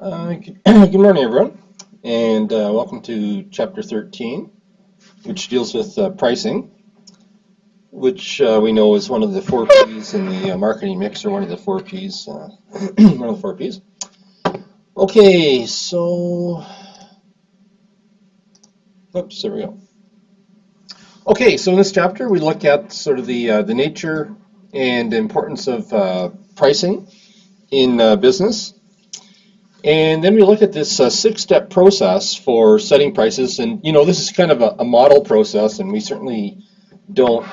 Good morning, everyone, and welcome to Chapter 13, which deals with pricing, which we know is one of the four P's in the marketing mix, or one of the four P's. One of the four P's. Okay, so, oops, there we go. Okay, so in this chapter, we look at sort of the nature and importance of pricing in business. And then we look at this six-step process for setting prices, and this is kind of a model process, and we certainly don't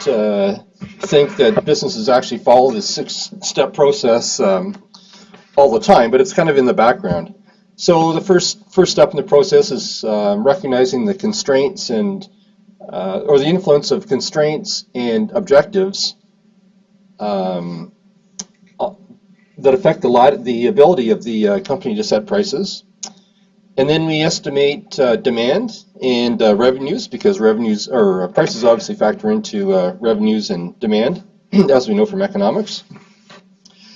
think that businesses actually follow this six-step process all the time, but it's kind of in the background. So the first step in the process is recognizing the constraints and or the influence of constraints and objectives that affect the ability of the company to set prices. And then we estimate demand and revenues, because revenues or prices obviously factor into revenues and demand, as we know from economics.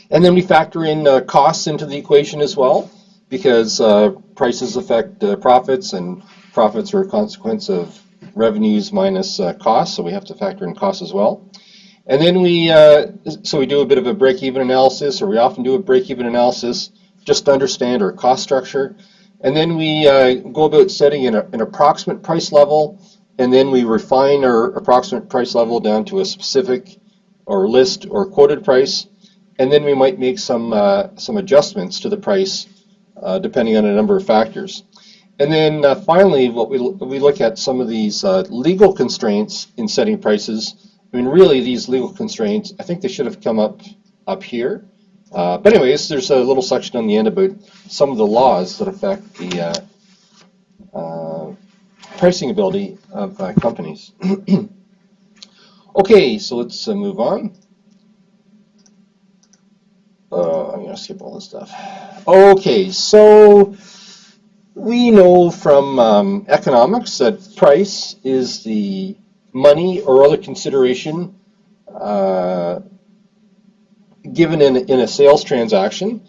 And then we factor in costs into the equation as well, because prices affect profits, and profits are a consequence of revenues minus costs, so we have to factor in costs as well. And then we do a bit of a break-even analysis, or we often do a break-even analysis just to understand our cost structure. And then we go about setting an approximate price level, and then we refine our approximate price level down to a specific or list or quoted price. And then we might make some adjustments to the price depending on a number of factors. And then finally, what we look at some of these legal constraints in setting prices. I mean, really, these legal constraints, I think they should have come up here. But anyways, there's a little section on the end about some of the laws that affect the pricing ability of companies. Okay, so let's move on. I'm going to skip all this stuff. Okay, so we know from economics that price is the money or other consideration given in a sales transaction,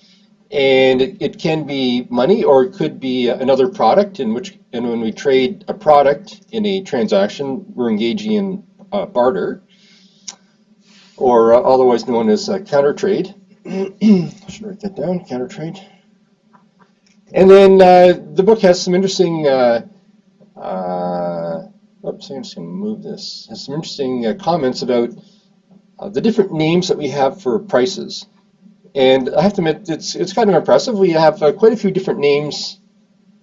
and it can be money, or it could be another product. And when we trade a product in a transaction, we're engaging in barter, or otherwise known as counter trade. I should write that down, counter trade. And then the book has some interesting oops, I'm just going to move this. Has some interesting comments about the different names that we have for prices. And I have to admit, it's kind of impressive. We have quite a few different names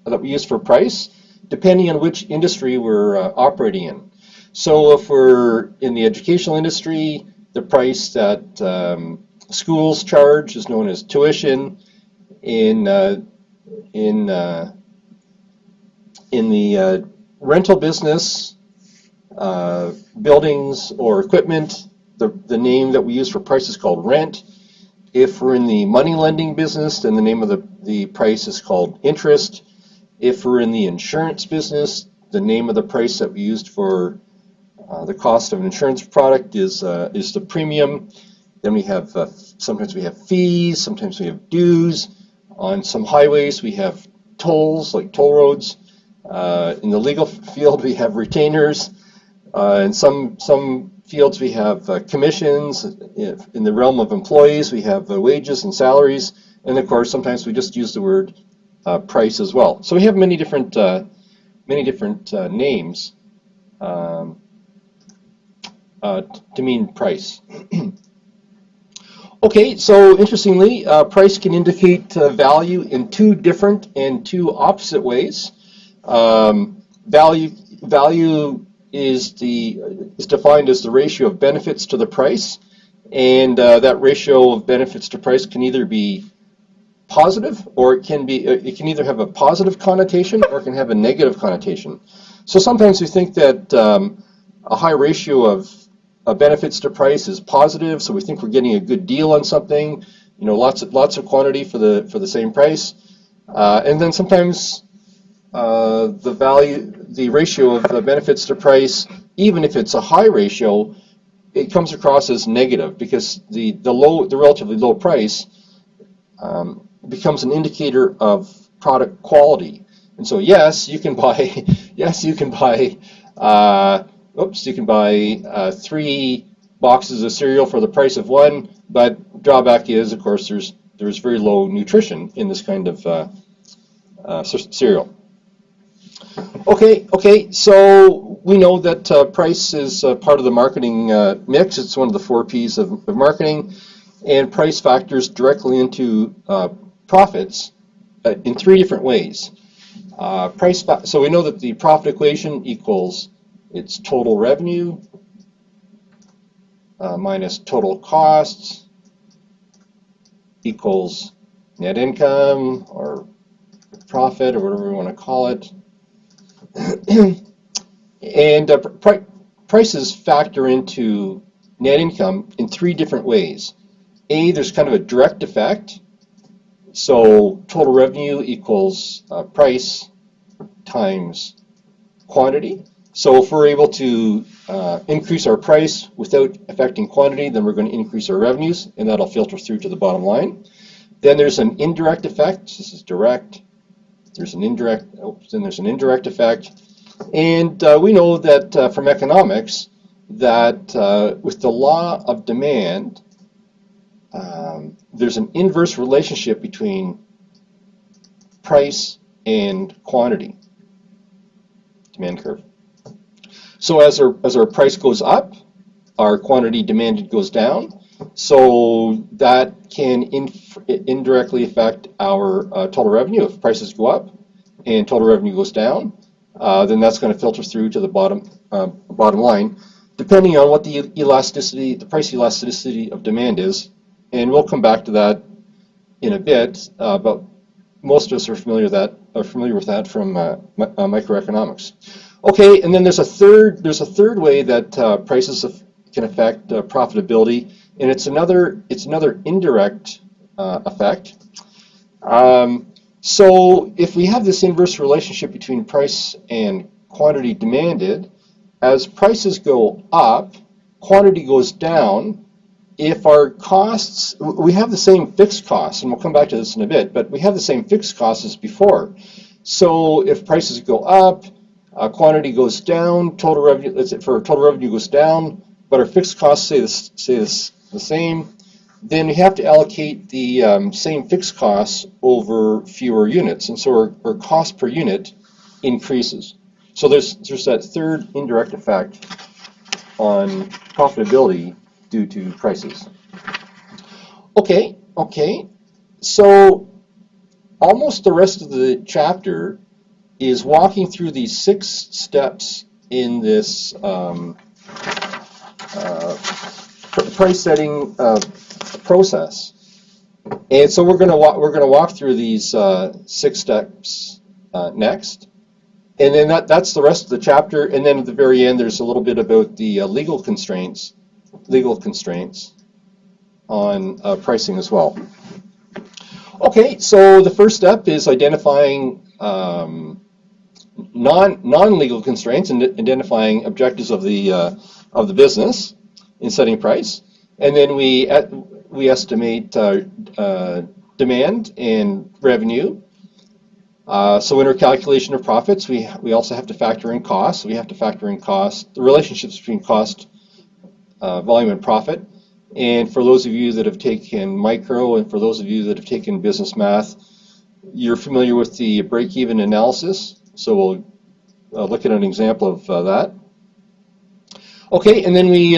that we use for price, depending on which industry we're operating in. So if we're in the educational industry, the price that schools charge is known as tuition. In the rental business, buildings or equipment, the name that we use for price is called rent. If we're in the money lending business, then the name of the price is called interest. If we're in the insurance business, the name of the price that we used for the cost of an insurance product is the premium. Then we have sometimes we have fees, sometimes we have dues. On some highways we have tolls, like toll roads. In the legal field we have retainers. In some fields we have commissions. In the realm of employees we have wages and salaries. And of course sometimes we just use the word price as well. So we have many different names to mean price. Okay, so interestingly, price can indicate value in two different and two opposite ways. Value is defined as the ratio of benefits to the price, and that ratio of benefits to price can either be positive, or it can either have a positive connotation or it can have a negative connotation. So sometimes we think that a high ratio of benefits to price is positive, so we think we're getting a good deal on something. Lots of quantity for the same price, and then sometimes the ratio of the benefits to price, even if it's a high ratio, it comes across as negative, because the relatively low price becomes an indicator of product quality. And so yes, you can buy yes, you can buy you can buy 3 boxes of cereal for the price of 1, but drawback is, of course, there's very low nutrition in this kind of cereal. Okay, so we know that price is part of the marketing mix. It's one of the 4 P's of marketing, and price factors directly into profits in 3 different ways. So we know that the profit equation equals its total revenue minus total costs equals net income or profit or whatever we want to call it. And prices factor into net income in 3 different ways. There's kind of a direct effect. So total revenue equals price times quantity. So if we're able to increase our price without affecting quantity, then we're going to increase our revenues, and that'll filter through to the bottom line. Then there's an indirect effect. This is direct. There's an indirect. Then there's an indirect effect. And we know that from economics that with the law of demand, there's an inverse relationship between price and quantity. Demand curve. So as our price goes up, our quantity demanded goes down. So that can indirectly affect our total revenue. If prices go up and total revenue goes down, then that's going to filter through to the bottom line, depending on what the price elasticity of demand is. And we'll come back to that in a bit, but most of us are familiar with that from microeconomics. Okay, and then there's a third way that prices can affect profitability, and it's another indirect effect. So if we have this inverse relationship between price and quantity demanded, as prices go up, quantity goes down. If our costs, we have the same fixed costs, and we'll come back to this in a bit, but we have the same fixed costs as before. So if prices go up, quantity goes down, total revenue goes down, but our fixed costs stay the same, then we have to allocate the same fixed costs over fewer units, and so our cost per unit increases. So there's that third indirect effect on profitability due to prices. Okay, so almost the rest of the chapter is walking through these 6 steps in this price setting process, and so we're going to walk through these 6 steps next, and then that's the rest of the chapter. And then at the very end, there's a little bit about the legal constraints on pricing as well. Okay, so the first step is identifying non-legal constraints and identifying objectives of the business in setting price, and then we estimate demand and revenue. So in our calculation of profits, we also have to factor in costs. We have to factor in cost, the relationships between cost, volume, and profit. And for those of you that have taken micro, and for those of you that have taken business math, you're familiar with the break-even analysis. So we'll look at an example of that. Okay, and then we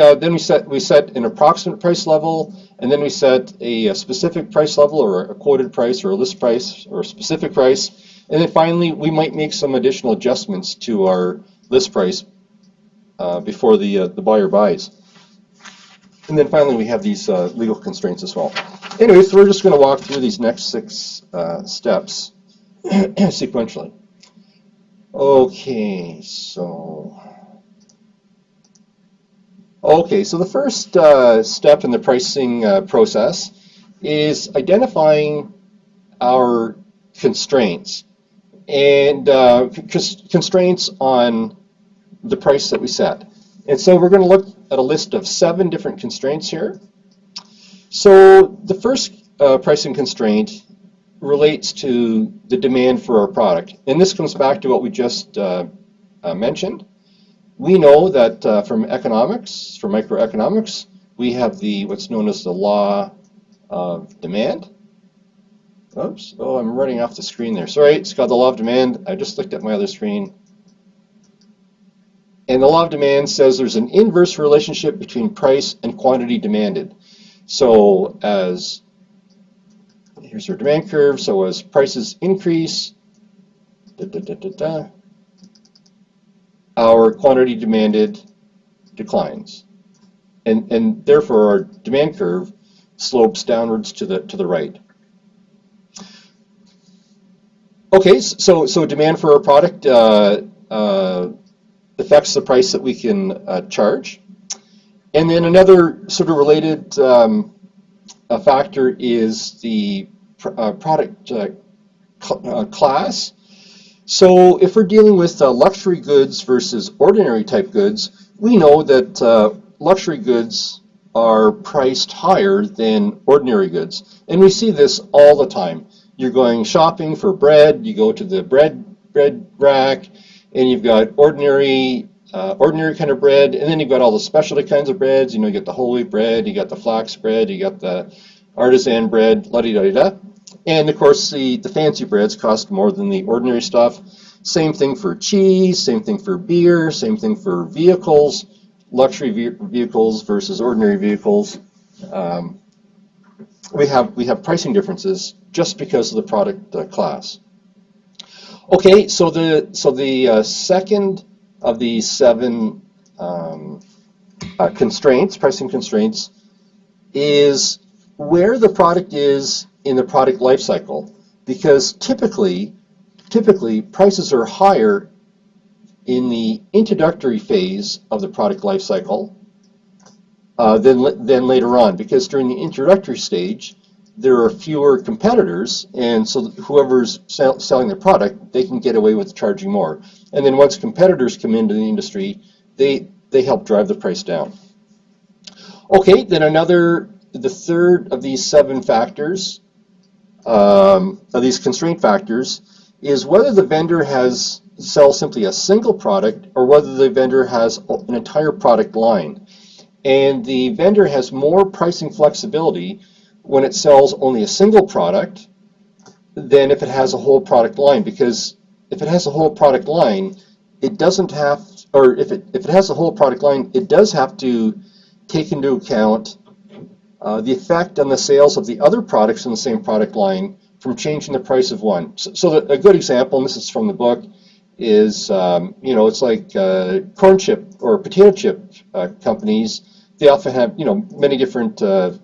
set an approximate price level, and then we set a specific price level, or a quoted price, or a list price, or a specific price, and then finally we might make some additional adjustments to our list price before the buyer buys. And then finally we have these legal constraints as well. Anyway, so we're just going to walk through these next 6 steps sequentially. Okay, so the first step in the pricing process is identifying our constraints, and constraints on the price that we set. And so we're going to look at a list of 7 different constraints here. So the first pricing constraint relates to the demand for our product. And this comes back to what we just mentioned. We know that from economics, from microeconomics, we have what's known as the law of demand. Oops, oh, I'm running off the screen there. Sorry, it's called the law of demand. I just looked at my other screen. And the law of demand says there's an inverse relationship between price and quantity demanded. So here's our demand curve. So as prices increase, our quantity demanded declines. And therefore our demand curve slopes downwards to the right. Okay, so demand for our product affects the price that we can charge. And then another sort of related factor is the product class. So if we're dealing with luxury goods versus ordinary type goods, we know that luxury goods are priced higher than ordinary goods. And we see this all the time. You're going shopping for bread, you go to the bread rack, and you've got ordinary kind of bread, and then you've got all the specialty kinds of breads. You know, you got the whole wheat bread, you got the flax bread, you got the artisan bread, la-di-da-di-da. And of course, the fancy breads cost more than the ordinary stuff. Same thing for cheese, same thing for beer, same thing for vehicles, luxury vehicles versus ordinary vehicles. We have pricing differences just because of the product class. Okay, so the second of these 7 constraints, pricing constraints, is where the product is in the product life cycle, because typically prices are higher in the introductory phase of the product life cycle than later on, because during the introductory stage there are fewer competitors, and so whoever's selling the product, they can get away with charging more. And then once competitors come into the industry, they help drive the price down. Okay, then the third of these 7 factors, of these constraint factors, is whether the vendor sells simply a single product or whether the vendor has an entire product line. And the vendor has more pricing flexibility when it sells only a single product than if it has a whole product line, because if it has a whole product line, it doesn't have, or if it has a whole product line, it does have to take into account the effect on the sales of the other products in the same product line from changing the price of one. So a good example, and this is from the book, is it's like corn chip or potato chip companies. They often have many different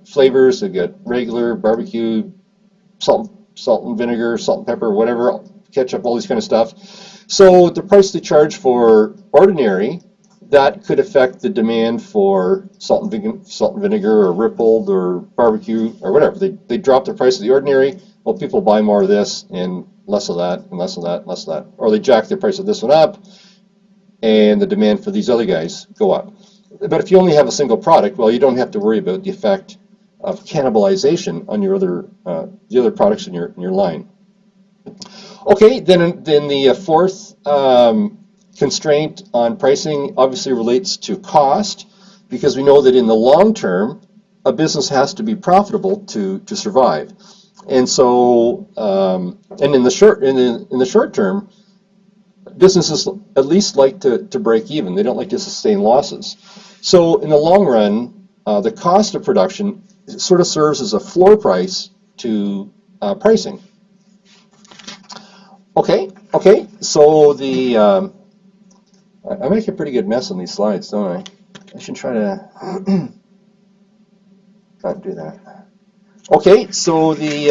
flavors. They get regular, barbecue, salt and vinegar, salt and pepper, whatever, ketchup, all these kind of stuff. So the price they charge for ordinary, that could affect the demand for salt and vinegar or rippled or barbecue or whatever. They drop the price of the ordinary. Well, people buy more of this and less of that and less of that and less of that. Or they jack the price of this one up and the demand for these other guys go up. But if you only have a single product, well, you don't have to worry about the effect of cannibalization on your the other products in your line. Okay, then the fourth constraint on pricing obviously relates to cost, because we know that in the long term, a business has to be profitable to survive. And so, and in the short term, businesses at least like to break even. They don't like to sustain losses. So in the long run, the cost of production sort of serves as a floor price to pricing. Okay. So I make a pretty good mess on these slides, don't I? I should try to not do that. Okay, so let me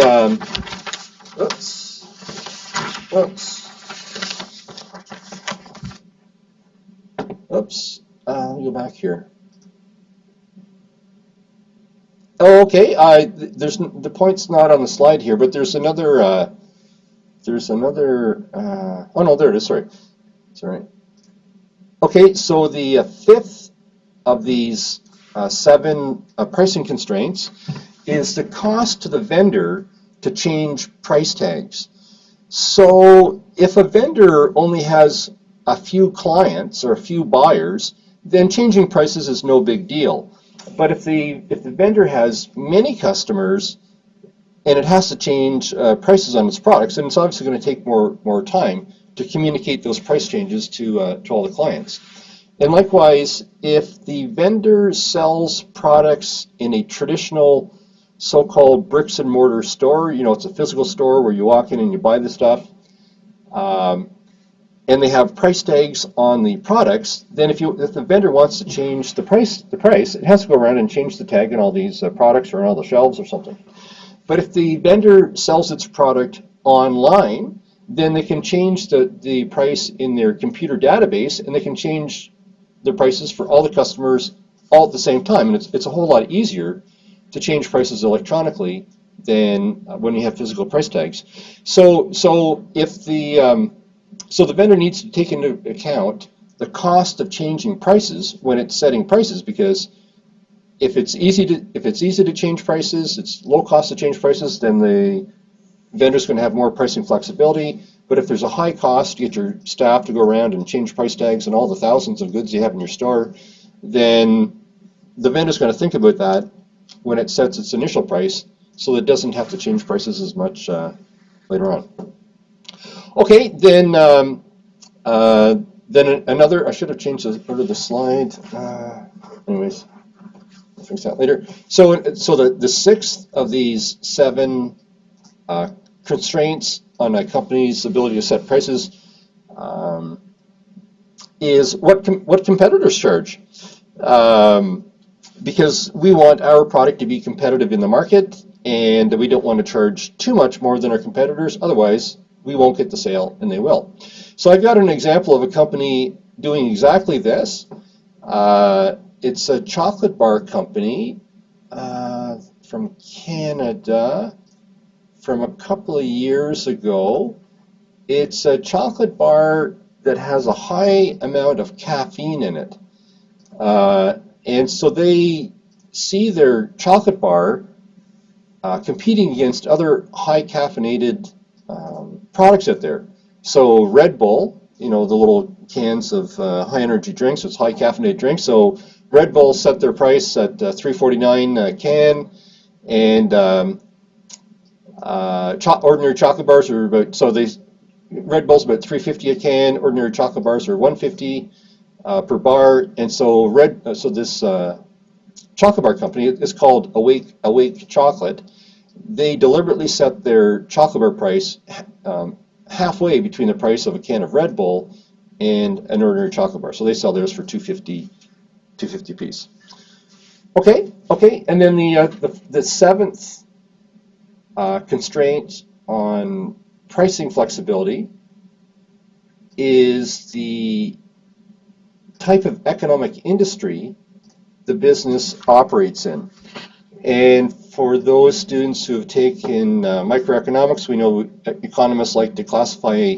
go back here. Oh, okay. The point's not on the slide here, but there's another. Oh no, there it is. Sorry, it's all right. Okay, so the fifth of these 7 pricing constraints is the cost to the vendor to change price tags. So if a vendor only has a few clients or a few buyers, then changing prices is no big deal. But if the vendor has many customers and it has to change prices on its products, then it's obviously going to take more time to communicate those price changes to all the clients. And likewise, if the vendor sells products in a traditional so-called bricks and mortar store, it's a physical store where you walk in and you buy the stuff, and they have price tags on the products, then if the vendor wants to change the price, it has to go around and change the tag on all these products or on all the shelves or something. But if the vendor sells its product online, then they can change the price in their computer database, and they can change the prices for all the customers all at the same time. And it's a whole lot easier to change prices electronically than when you have physical price tags. So the vendor needs to take into account the cost of changing prices when it's setting prices, because if it's easy to change prices, it's low cost to change prices, then the vendor's going to have more pricing flexibility. But if there's a high cost to get your staff to go around and change price tags on all the thousands of goods you have in your store, then the vendor's going to think about that when it sets its initial price, so that it doesn't have to change prices as much later on. Okay, then another, I should have changed the order of the slide. Anyways, I'll fix that later. So the sixth of these 7 constraints on a company's ability to set prices is what competitors charge. Because we want our product to be competitive in the market, and we don't want to charge too much more than our competitors, otherwise we won't get the sale, and they will. So I've got an example of a company doing exactly this. It's a chocolate bar company from Canada from a couple of years ago. It's a chocolate bar that has a high amount of caffeine in it. And so they see their chocolate bar competing against other high caffeinated products out there. So Red Bull, the little cans of high energy drinks, it's high caffeinated drinks. So Red Bull set their price at $3.49 a can, and ordinary chocolate bars are about, Red Bull's about $3.50 a can, ordinary chocolate bars are $1.50 per bar, and so this chocolate bar company is called Awake Chocolate. They deliberately set their chocolate bar price halfway between the price of a can of Red Bull and an ordinary chocolate bar. So they sell theirs for $2.50 a piece. Okay, and then the seventh constraint on pricing flexibility is the type of economic industry the business operates in. And for those students who have taken microeconomics, we know economists like to classify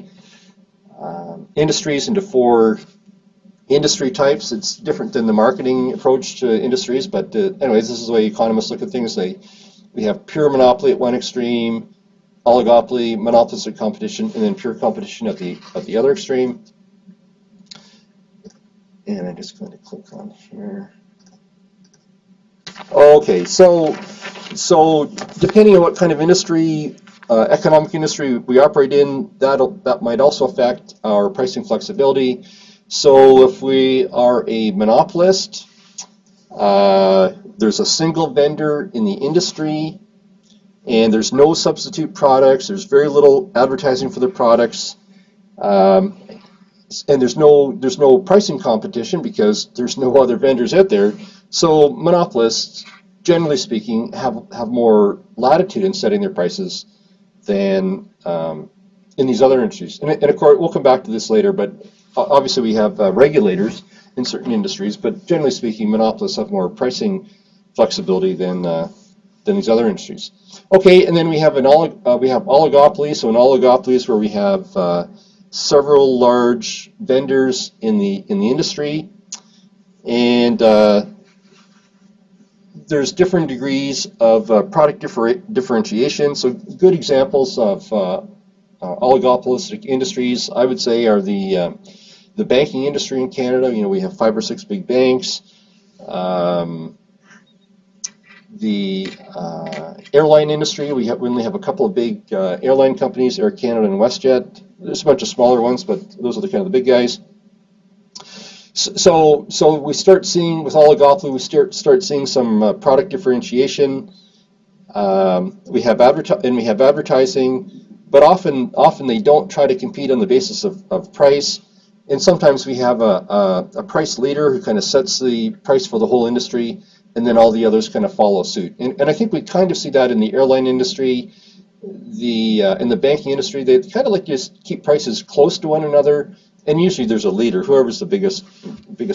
industries into 4 industry types. It's different than the marketing approach to industries, but anyways, this is the way economists look at things. We have pure monopoly at one extreme, oligopoly, monopolistic competition, and then pure competition at the other extreme. And I'm just going to click on here. Okay, so depending on what kind of industry, economic industry we operate in, that might also affect our pricing flexibility. So if we are a monopolist, there's a single vendor in the industry, and there's no substitute products, there's very little advertising for the products, and there's no pricing competition because there's no other vendors out there. So monopolists, generally speaking, have more latitude in setting their prices than in these other industries. And of course, we'll come back to this later, but obviously we have regulators in certain industries, but generally speaking, monopolists have more pricing flexibility than these other industries. Okay, and then we have oligopoly. So an oligopoly is where we have several large vendors in the industry, and there's different degrees of product differentiation. So good examples of oligopolistic industries, I would say, are the banking industry in Canada. We have 5 or 6 big banks. The airline industry, we only have a couple of big airline companies, Air Canada and WestJet. There's a bunch of smaller ones, but those are the kind of the big guys. So we start seeing, with oligopoly, we start seeing some product differentiation. We have advertising, but often they don't try to compete on the basis of price. And sometimes we have a price leader who kind of sets the price for the whole industry, and then all the others kind of follow suit. And I think we kind of see that in the airline industry, in the banking industry. They kind of like to just keep prices close to one another, and usually there's a leader, whoever's the biggest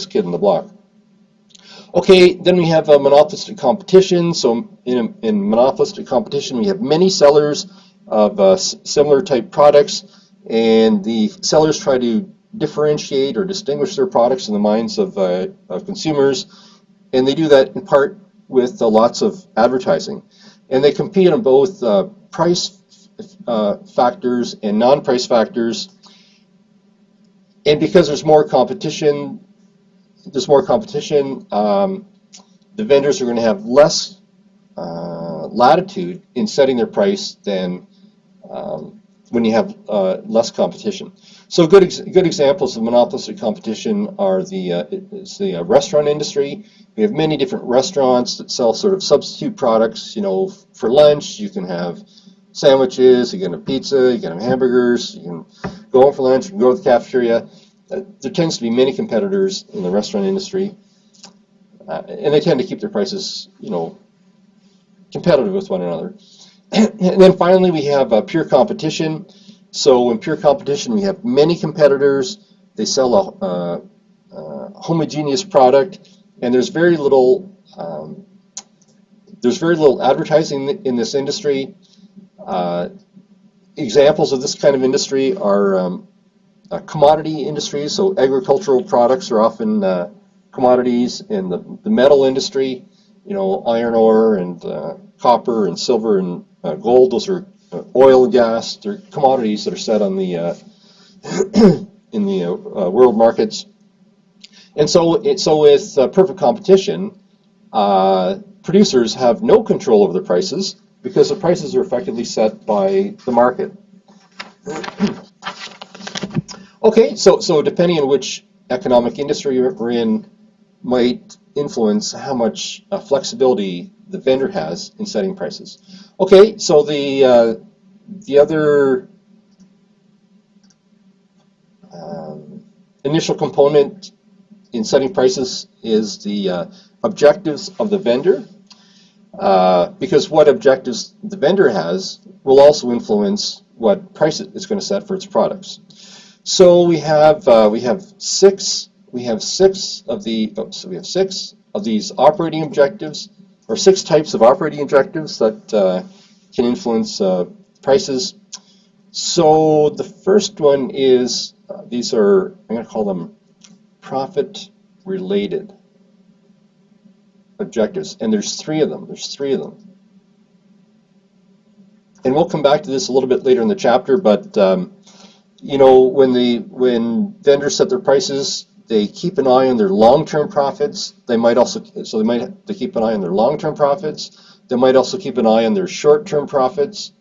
kid in the block. Okay, then we have monopolistic competition. So in monopolistic competition, we have many sellers of similar type products, and the sellers try to differentiate or distinguish their products in the minds of consumers, and they do that in part with lots of advertising. And they compete on both price factors and non-price factors. And because there's more competition, the vendors are going to have less latitude in setting their price than when you have less competition. So good examples of monopolistic competition are the restaurant industry. We have many different restaurants that sell sort of substitute products. For lunch you can have sandwiches, you can have pizza, you can have hamburgers, you can go home for lunch, you can go to the cafeteria. There tends to be many competitors in the restaurant industry, and they tend to keep their prices, competitive with one another. And then finally, we have pure competition. So in pure competition, we have many competitors. They sell a homogeneous product, and there's very little advertising in this industry. Examples of this kind of industry are commodity industries. So agricultural products are often commodities. In the metal industry, iron ore and copper and silver and gold, those are oil and gas. They're commodities that are set on the in the world markets. And so with perfect competition, producers have no control over the prices because the prices are effectively set by the market. Okay, so depending on which economic industry we're in might influence how much flexibility the vendor has in setting prices. Okay, so the other initial component in setting prices is the objectives of the vendor, because what objectives the vendor has will also influence what price it's going to set for its products. So we have six of these operating objectives, or 6 types of operating objectives that can influence prices. So the first one is I'm going to call them profit-related objectives, and there's 3 of them. And we'll come back to this a little bit later in the chapter, but when vendors set their prices, they keep an eye on their long-term profits. They might have to keep an eye on their long-term profits. They might also keep an eye on their short-term profits,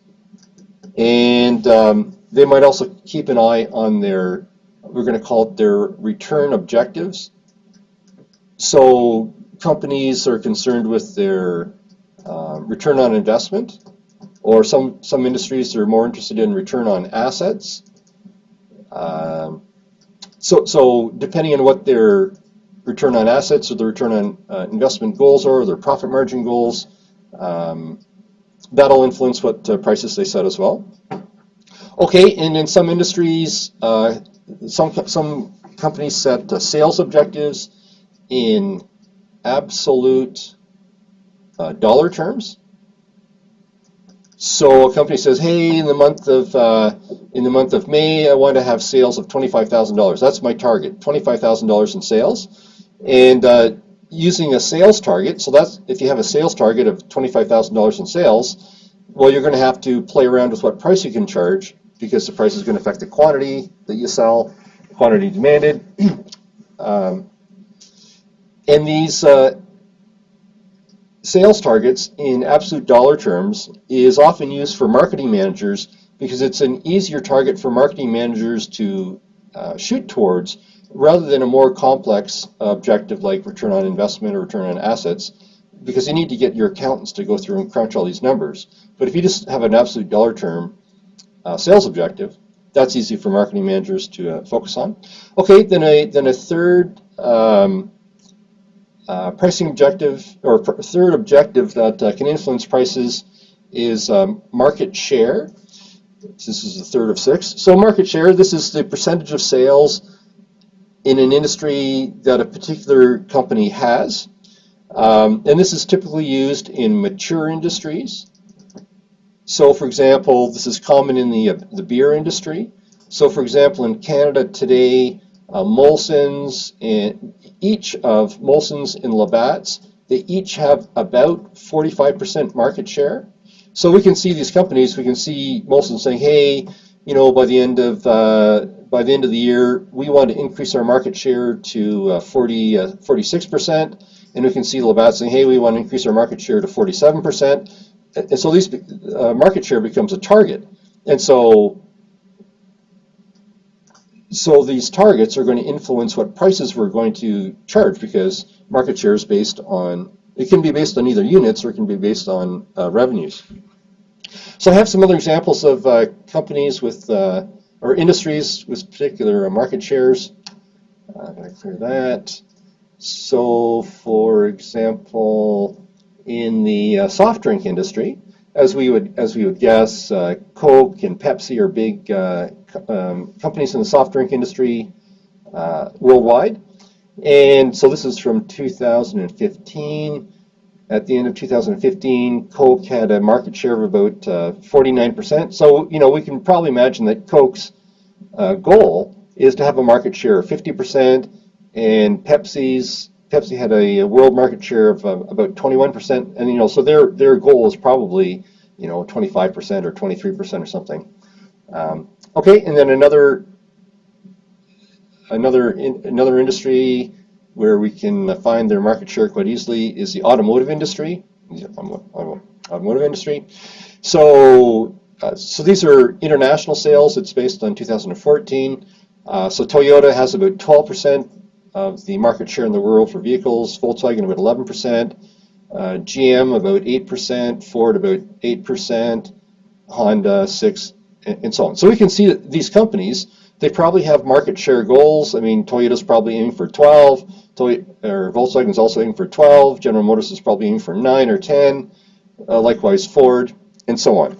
and they might also keep an eye on their, we're going to call it their return objectives. So companies are concerned with their return on investment, or some industries are more interested in return on assets. So depending on what their return on assets or the return on investment goals are, or their profit margin goals, that'll influence what prices they set as well. Okay, and in some industries, some companies set sales objectives in absolute dollar terms. So a company says, "Hey, in the month of May, I want to have sales of $25,000. That's my target, $25,000 in sales." And using a sales target. So that's if you have a sales target of $25,000 in sales, well, you're going to have to play around with what price you can charge because the price is going to affect the quantity that you sell, quantity demanded. And these sales targets in absolute dollar terms is often used for marketing managers because it's an easier target for marketing managers to shoot towards rather than a more complex objective like return on investment or return on assets, because you need to get your accountants to go through and crunch all these numbers. But if you just have an absolute dollar term sales objective, that's easy for marketing managers to focus on. Okay, then a third pricing objective, or third objective that can influence prices is market share. This is the third of 6. So market share, this is the percentage of sales in an industry that a particular company has. And this is typically used in mature industries. So for example, this is common in the beer industry. So for example, in Canada today, Molson's, and each of Molson's and Labatt's, they each have about 45% market share. So we can see these companies, we can see Molson saying, hey, you know, by the end of the year, we want to increase our market share to 46%, and we can see Labatt saying, hey, we want to increase our market share to 47%, and so these market share becomes a target, and so these targets are going to influence what prices we're going to charge, because market share is based on, it can be based on either units or it can be based on revenues. So I have some other examples of companies with, or industries with particular market shares. I'm going to clear that. So for example, in the soft drink industry, as we would guess, Coke and Pepsi are big companies in the soft drink industry worldwide. And so this is from 2015. At the end of 2015, Coke had a market share of about 49%. So, you know, we can probably imagine that Coke's goal is to have a market share of 50%, and Pepsi had a world market share of about 21%, and you know, so their goal is probably, you know, 25% or 23% or something. Okay, and then another industry where we can find their market share quite easily is the automotive industry. So these are international sales. It's based on 2014. So Toyota has about 12% of the market share in the world for vehicles, Volkswagen about 11%, GM about 8%, Ford about 8%, Honda 6%, and so on. So we can see that these companies, they probably have market share goals. I mean, Toyota's probably aiming for 12, Volkswagen's also aiming for 12, General Motors is probably aiming for 9 or 10, likewise Ford, and so on.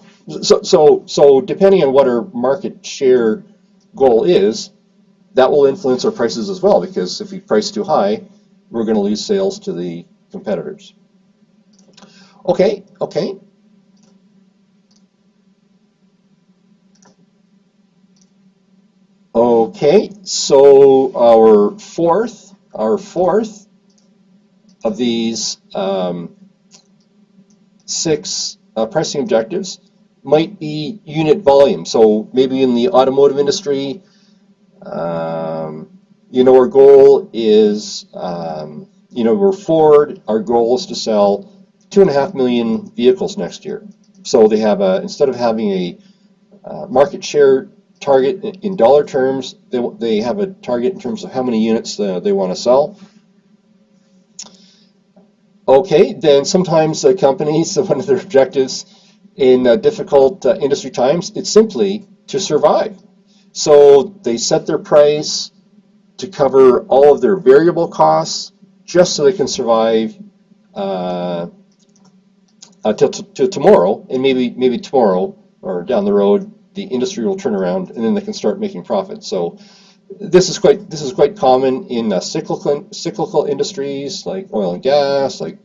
So depending on what our market share goal is, that will influence our prices as well, because if we price too high, we're going to lose sales to the competitors. Okay. Okay, so our fourth of these 6 pricing objectives might be unit volume. So maybe in the automotive industry, you know, our goal is, you know, we're Ford, our goal is to sell 2.5 million vehicles next year. So they have instead of having a market share target in dollar terms, they have a target in terms of how many units they want to sell. Okay, then sometimes companies, one of their objectives in difficult industry times, it's simply to survive. So they set their price to cover all of their variable costs just so they can survive till tomorrow, and maybe tomorrow or down the road the industry will turn around and then they can start making profits. So this is quite common in cyclical industries like oil and gas, like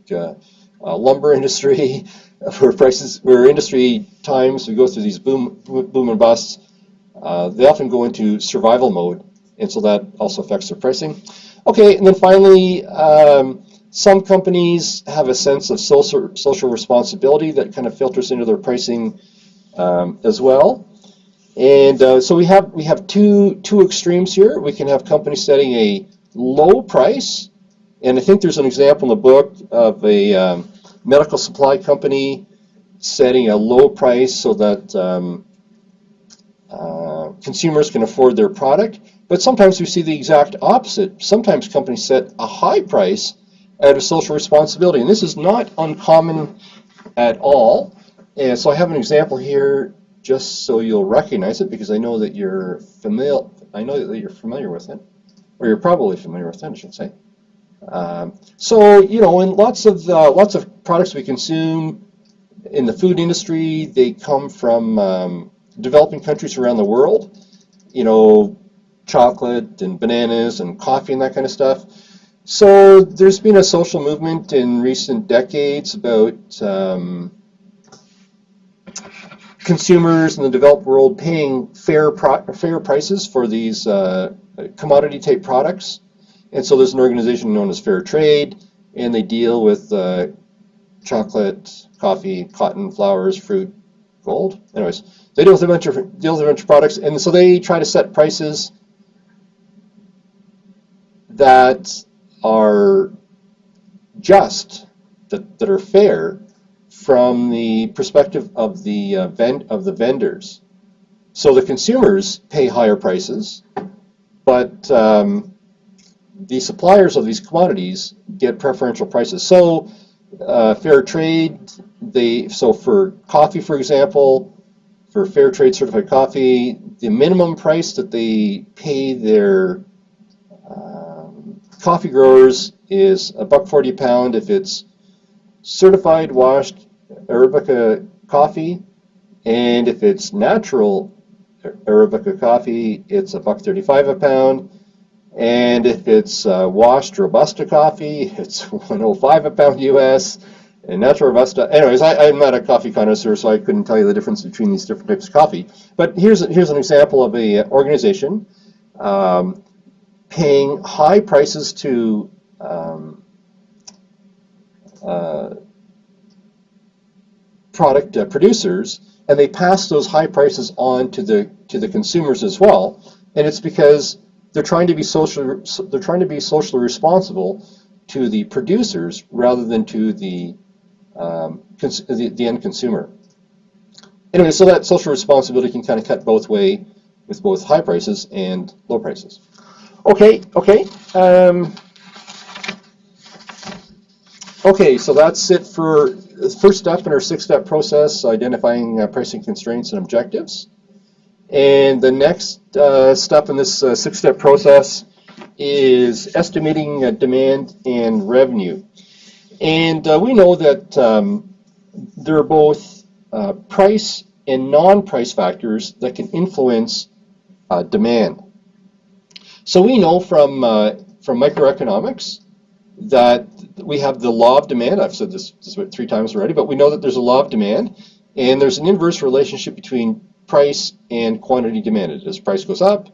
lumber industry, where industry times we go through these boom and busts. They often go into survival mode, and so that also affects their pricing. Okay, and then finally, Some companies have a sense of social responsibility that kind of filters into their pricing as well. And so we have two extremes here. We can have companies setting a low price, and I think there's an example in the book of a medical supply company setting a low price so that consumers can afford their product. But sometimes we see the exact opposite. Sometimes companies set a high price out of social responsibility, and this is not uncommon at all. And so I have an example here just so you'll recognize it, because I know that you're familiar. I know that you're familiar with it, or you're probably familiar with it, I should say. So in lots of products we consume in the food industry, they come from developing countries around the world. Chocolate and bananas and coffee and that kind of stuff. So there's been a social movement in recent decades about consumers in the developed world paying fair prices for these commodity type products. And so there's an organization known as Fair Trade, and they deal with chocolate, coffee, cotton, flowers, fruit, gold. Anyways, they deal with a bunch of products, and so they try to set prices that are just, that are fair from the perspective of the vendors. So the consumers pay higher prices, but the suppliers of these commodities get preferential prices. So fair trade, so for coffee, for example, for fair trade certified coffee, the minimum price that they pay their coffee growers is $1.40 a pound if it's certified washed Arabica coffee, and if it's natural Arabica coffee, it's $1.35 a pound, and if it's washed Robusta coffee, it's $1.05 a pound US, and natural Robusta. Anyways, I'm not a coffee connoisseur, so I couldn't tell you the difference between these different types of coffee. But here's an example of a organization paying high prices to product producers, and they pass those high prices on to the consumers as well. And it's because they're trying to be socially responsible to the producers rather than to the end consumer. Anyway, so that social responsibility can kind of cut both ways with both high prices and low prices. Okay. Okay, so that's it for the first step in our 6-step process, identifying pricing constraints and objectives. And the next step in this 6-step process is estimating demand and revenue. And we know that there are both price and non-price factors that can influence demand. So we know from microeconomics that we have the law of demand. I've said this 3 times already, but we know that there's a law of demand, and there's an inverse relationship between price and quantity demanded. As price goes up,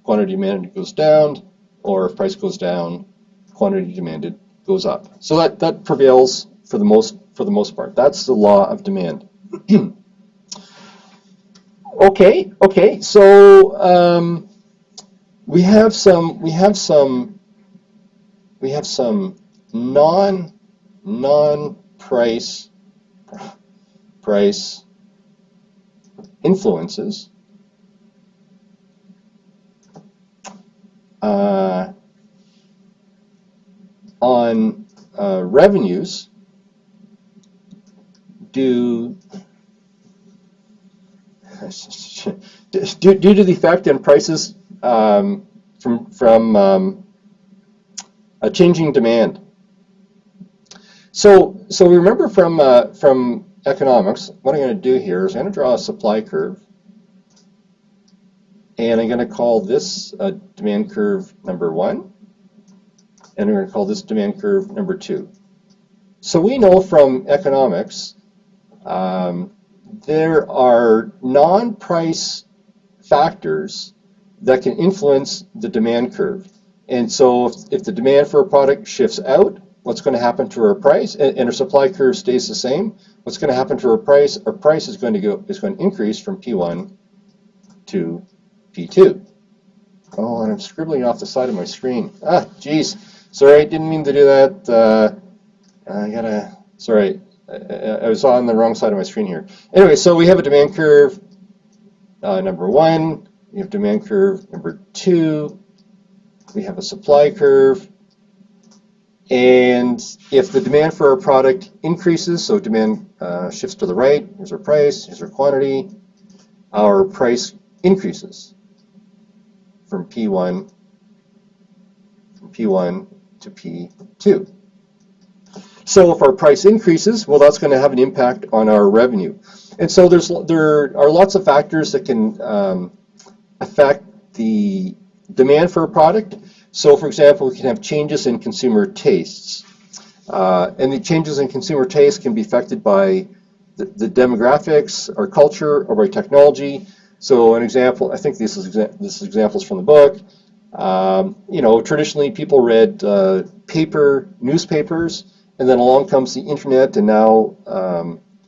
quantity demanded goes down, or if price goes down, quantity demanded goes up. So that prevails for the most part. That's the law of demand. Okay. So we have some non-price influences on revenues due to the effect on prices from a changing demand. So remember from economics, what I'm going to do here is I'm going to draw a supply curve, and I'm going to call this demand curve number 1, and I'm going to call this demand curve number 2. So we know from economics there are non-price factors that can influence the demand curve. And so if the demand for a product shifts out, what's going to happen to our price? And our supply curve stays the same. What's going to happen to our price? Our price is going to increase from P1 to P2. Oh, and I'm scribbling off the side of my screen. Ah, geez. Sorry, didn't mean to do that. Sorry, I was on the wrong side of my screen here. Anyway, so we have a demand curve number 1. We have demand curve number 2. We have a supply curve. And if the demand for our product increases, so demand shifts to the right, here's our price, here's our quantity, our price increases from P1 to P2. So if our price increases, well, that's going to have an impact on our revenue. And so there are lots of factors that can affect the demand for a product. So for example, we can have changes in consumer tastes. And the changes in consumer taste can be affected by the demographics, our culture, or by technology. So an example, I think this is examples from the book. Traditionally people read paper newspapers, and then along comes the internet, and now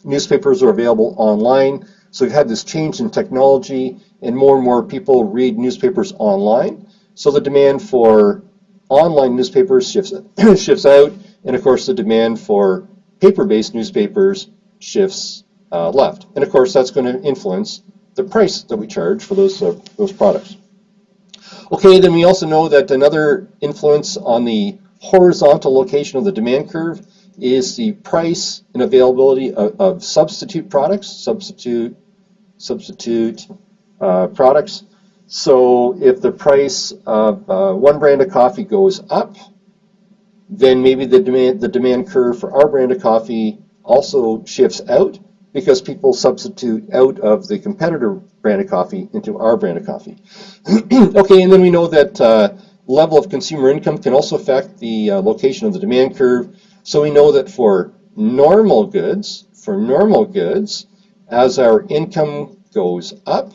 newspapers are available online. So we've had this change in technology, and more people read newspapers online. So the demand for online newspapers shifts out, and of course the demand for paper-based newspapers shifts left. And of course that's going to influence the price that we charge for those products. Okay, then we also know that another influence on the horizontal location of the demand curve is the price and availability of substitute products, products. So if the price of one brand of coffee goes up, then maybe the demand curve for our brand of coffee also shifts out, because people substitute out of the competitor brand of coffee into our brand of coffee. Okay, and then we know that level of consumer income can also affect the location of the demand curve. So we know that for normal goods, as our income goes up,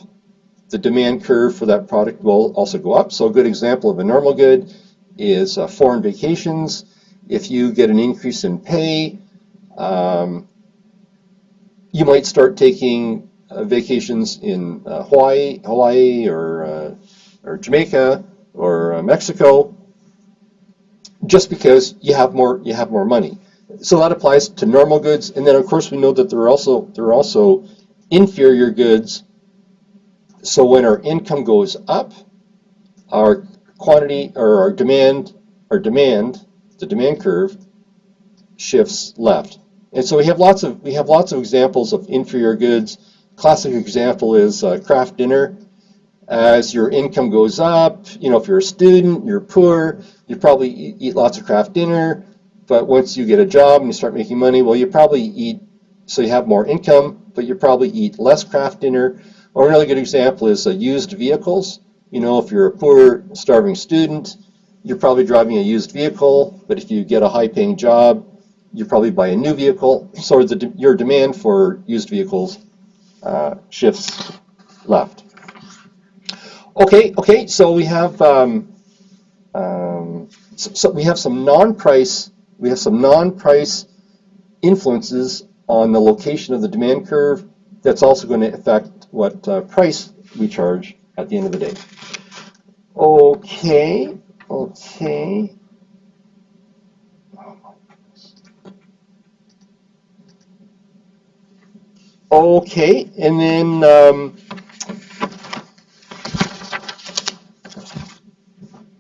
the demand curve for that product will also go up. So a good example of a normal good is foreign vacations. If you get an increase in pay, you might start taking vacations in Hawaii or Jamaica or Mexico, just because you have more money. So that applies to normal goods, and then of course we know that there are also inferior goods. So when our income goes up, our quantity or our demand, the demand curve shifts left. And so we have lots of examples of inferior goods. Classic example is Kraft Dinner. As your income goes up, if you're a student, you're poor, you probably eat lots of Kraft Dinner. But once you get a job and you start making money, well, you probably eat, so you have more income, but you probably eat less Kraft Dinner. Or a really good example is used vehicles. If you're a poor, starving student, you're probably driving a used vehicle. But if you get a high-paying job, you probably buy a new vehicle. So your demand for used vehicles shifts left. Okay. So we have some non-price influences on the location of the demand curve. That's also going to affect what price we charge at the end of the day. Okay. Okay, and then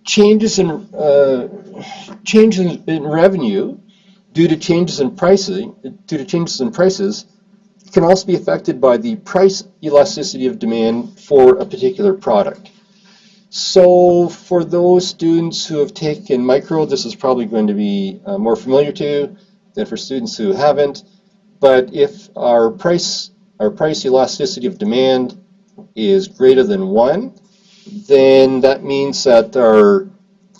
changes in revenue due to changes in prices can also be affected by the price elasticity of demand for a particular product. So for those students who have taken micro, this is probably going to be more familiar to than for students who haven't. But if our price elasticity of demand is greater than 1, then that means that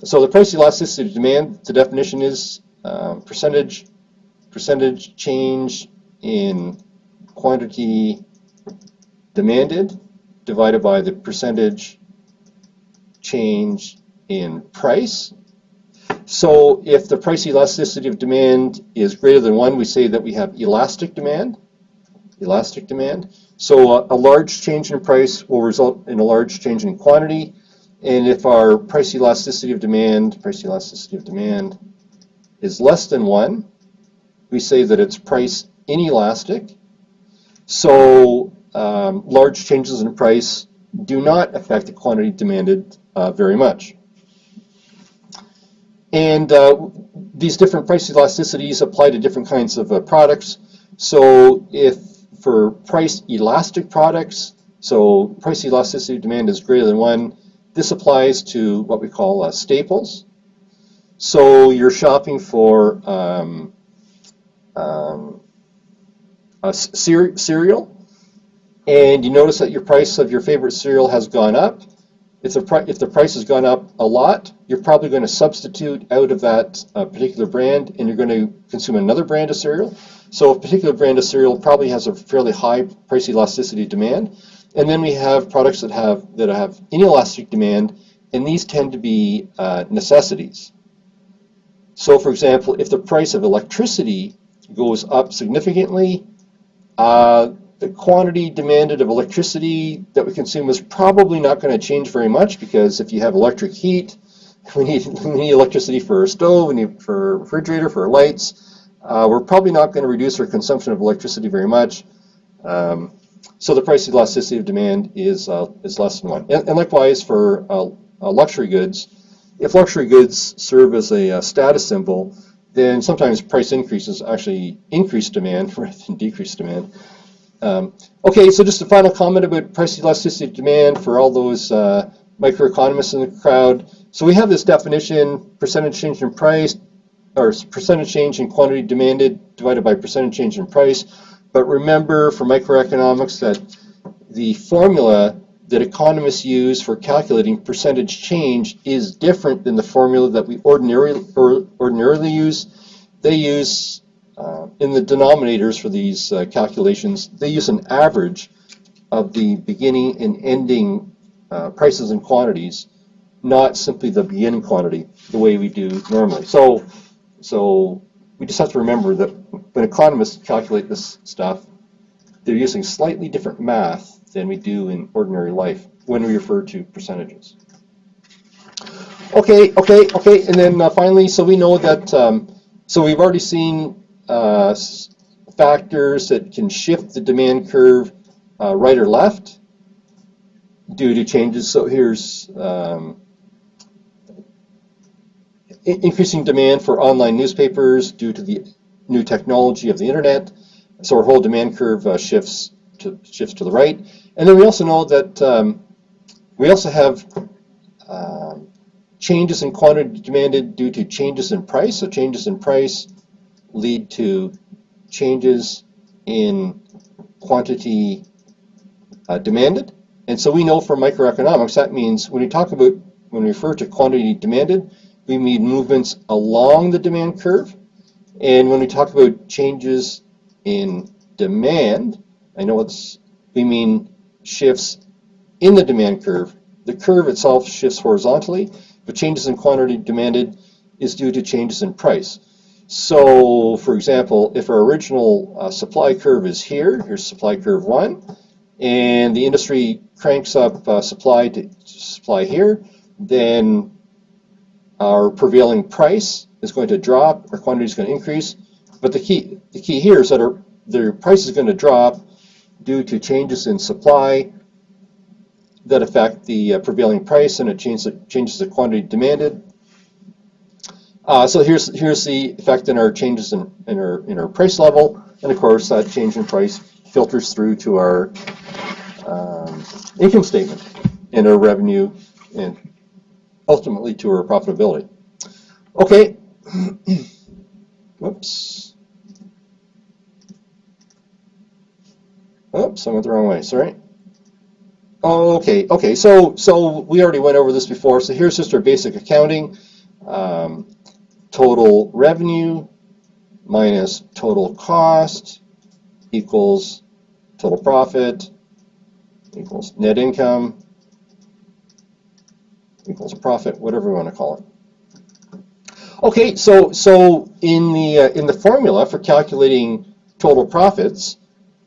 so the price elasticity of demand, the definition is percentage change in quantity demanded divided by the percentage change in price. So if the price elasticity of demand is greater than 1, we say that we have elastic demand. Elastic demand. So a large change in price will result in a large change in quantity. And if our price elasticity of demand is less than 1, we say that it's price inelastic. So large changes in price do not affect the quantity demanded very much. And these different price elasticities apply to different kinds of products. So if for price elastic products, so price elasticity of demand is greater than 1, this applies to what we call staples. So you're shopping for cereal, and you notice that your price of your favorite cereal has gone up. If the price has gone up a lot, you're probably going to substitute out of that particular brand, and you're going to consume another brand of cereal. So a particular brand of cereal probably has a fairly high price elasticity demand. And then we have products that have inelastic demand, and these tend to be necessities. So for example, if the price of electricity goes up significantly, the quantity demanded of electricity that we consume is probably not going to change very much, because if you have electric heat, we need electricity for a stove, we need for a refrigerator, for our lights. We're probably not going to reduce our consumption of electricity very much. So the price elasticity of demand is less than 1. And likewise for luxury goods, if luxury goods serve as a status symbol, then sometimes price increases actually increase demand rather than decrease demand. Okay, so just a final comment about price elasticity of demand for all those microeconomists in the crowd. So we have this definition, percentage change in price, or percentage change in quantity demanded divided by percentage change in price. But remember for microeconomics that the formula that economists use for calculating percentage change is different than the formula that we ordinarily use. They use, in the denominators for these calculations, they use an average of the beginning and ending prices and quantities, not simply the beginning quantity, the way we do normally. So we just have to remember that when economists calculate this stuff, they're using slightly different math than we do in ordinary life when we refer to percentages. Okay, and then finally, so we know that, so we've already seen factors that can shift the demand curve right or left due to changes. So here's increasing demand for online newspapers due to the new technology of the internet. So our whole demand curve shifts to the right. And then we also know that we also have changes in quantity demanded due to changes in price. So changes in price lead to changes in quantity demanded. And so we know from microeconomics that means when we refer to quantity demanded, we mean movements along the demand curve. And when we talk about changes in demand, we mean shifts in the demand curve. The curve itself shifts horizontally, but changes in quantity demanded is due to changes in price. So, for example, if our original supply curve is here, here's supply curve 1, and the industry cranks up supply to supply here, then our prevailing price is going to drop, our quantity is going to increase. But the key here is that the price is going to drop due to changes in supply that affect the prevailing price, and it changes the quantity demanded. So here's the effect in our changes in our price level, and of course that change in price filters through to our income statement and our revenue, and ultimately to our profitability. Okay. Whoops. Oops, I went the wrong way, sorry. Okay, so we already went over this before, so here's just our basic accounting. Total revenue minus total cost equals total profit equals net income equals profit, whatever we want to call it. Okay, so in the formula for calculating total profits,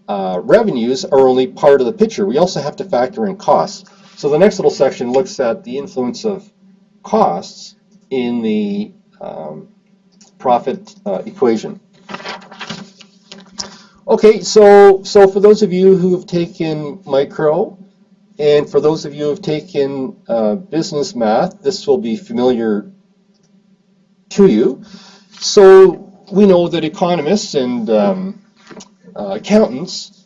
revenues are only part of the picture. We also have to factor in costs. So the next little section looks at the influence of costs in the profit equation. Okay, so for those of you who have taken micro, and for those of you who have taken business math, this will be familiar to you. So we know that economists and accountants,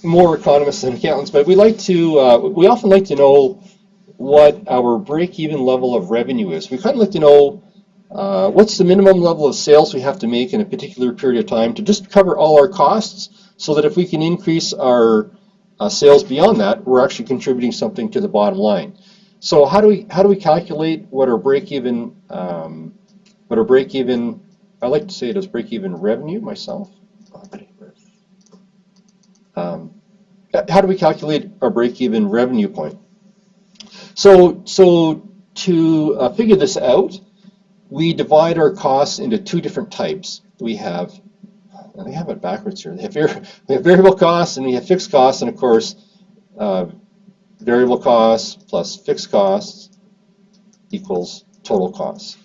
more economists than accountants, but we often like to know what our break-even level of revenue is. We kind of like to know what's the minimum level of sales we have to make in a particular period of time to just cover all our costs, so that if we can increase our sales beyond that, we're actually contributing something to the bottom line. So how do we calculate what our break-even I like to say it as break-even revenue myself. How do we calculate our break-even revenue point? So to figure this out, we divide our costs into two different types. We have it backwards here. We have variable costs and we have fixed costs, and of course, variable costs plus fixed costs equals total costs.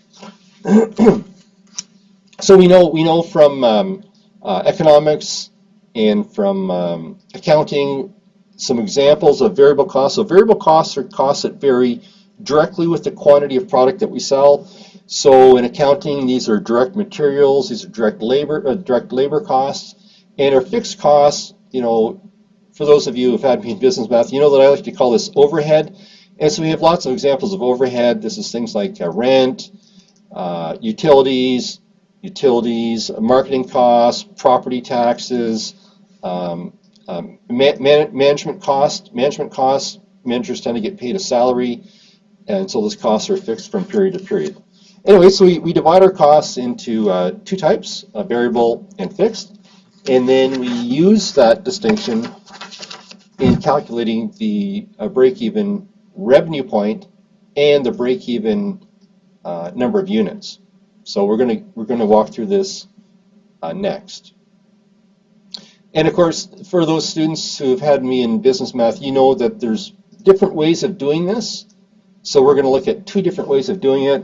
So we know from economics and from accounting some examples of variable costs. So variable costs are costs that vary directly with the quantity of product that we sell. So in accounting, these are direct materials, these are direct labor costs, and our fixed costs, for those of you who've had me in business math, you know that I like to call this overhead. And so we have lots of examples of overhead. This is things like rent, utilities, marketing costs, property taxes, management costs. Managers tend to get paid a salary, and so those costs are fixed from period to period. Anyway, so we divide our costs into two types, variable and fixed, and then we use that distinction in calculating the break-even revenue point and the break-even number of units. So we're going to walk through this next. And of course, for those students who have had me in business math, you know that there's different ways of doing this. So we're going to look at two different ways of doing it.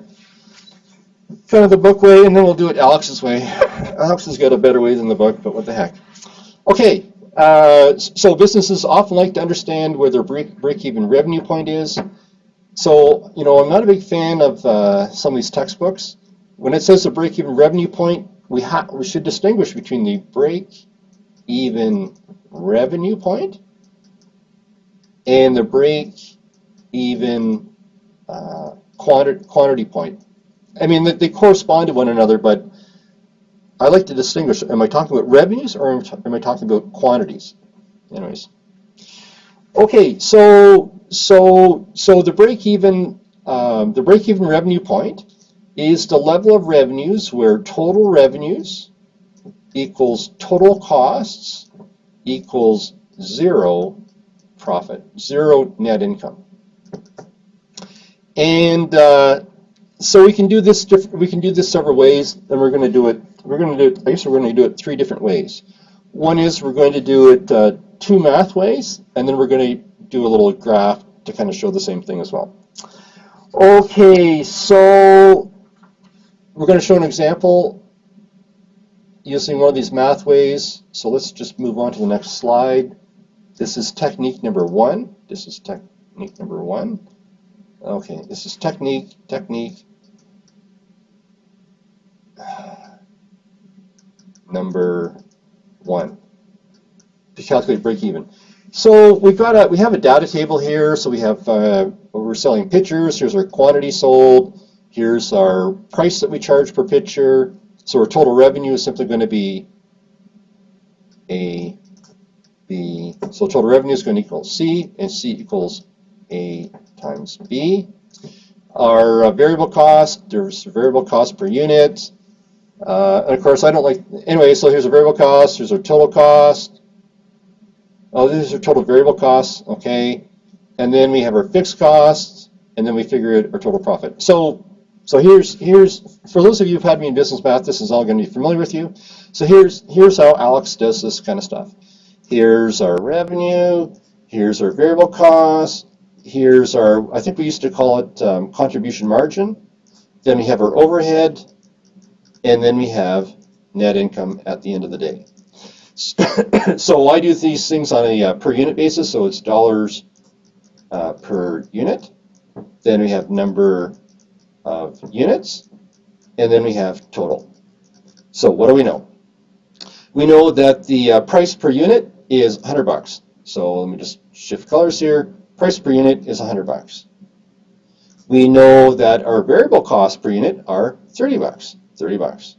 Kind of the book way, and then we'll do it Alex's way. Alex has got a better way than the book, but what the heck. Okay, so businesses often like to understand where their break-even revenue point is. So, I'm not a big fan of some of these textbooks. When it says the break-even revenue point, we should distinguish between the break-even revenue point and the break-even quantity point. I mean, they correspond to one another, but I like to distinguish. Am I talking about revenues or am I talking about quantities? Anyways. Okay, so the break-even revenue point is the level of revenues where total revenues equals total costs equals zero profit, zero net income. And so we can do this several ways, and we're going to do it. I guess we're going to do it three different ways. One is we're going to do it two math ways, and then we're going to do a little graph to kind of show the same thing as well. Okay, so we're going to show an example using one of these math ways. So let's just move on to the next slide. This is technique number one. Okay, this is technique number one to calculate break even. So we have a data table here. So we have we're selling pitchers. Here's our quantity sold. Here's our price that we charge per pitcher. So our total revenue is simply going to be A, B. So total revenue is going to equal C, and C equals A times B. Our variable cost, there's variable cost per unit. And of course, I don't like, anyway, so here's a variable cost, here's our total cost. Oh, these are total variable costs, okay. And then we have our fixed costs, and then we figure out our total profit. So So here's for those of you who've had me in business math, this is all going to be familiar with you. So here's how Alex does this kind of stuff. Here's our revenue, here's our variable costs, here's our, I think we used to call it contribution margin. Then we have our overhead, and then we have net income at the end of the day. So I do these things on a per unit basis, so it's dollars per unit. Then we have number of units, and then we have total. So what do we know? We know that the price per unit is $100. So let me just shift colors here. Price per unit is $100. We know that our variable costs per unit are $30. $30.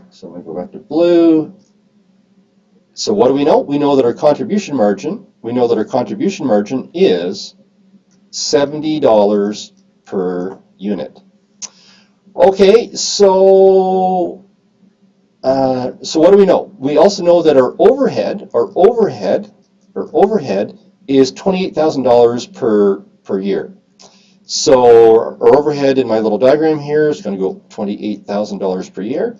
So I'm going to go back to blue. So what do we know? We know that our contribution margin, is $70 per unit. Okay, so what do we know? We also know that our overhead is $28,000 per year. So our overhead in my little diagram here is going to go $28,000 per year.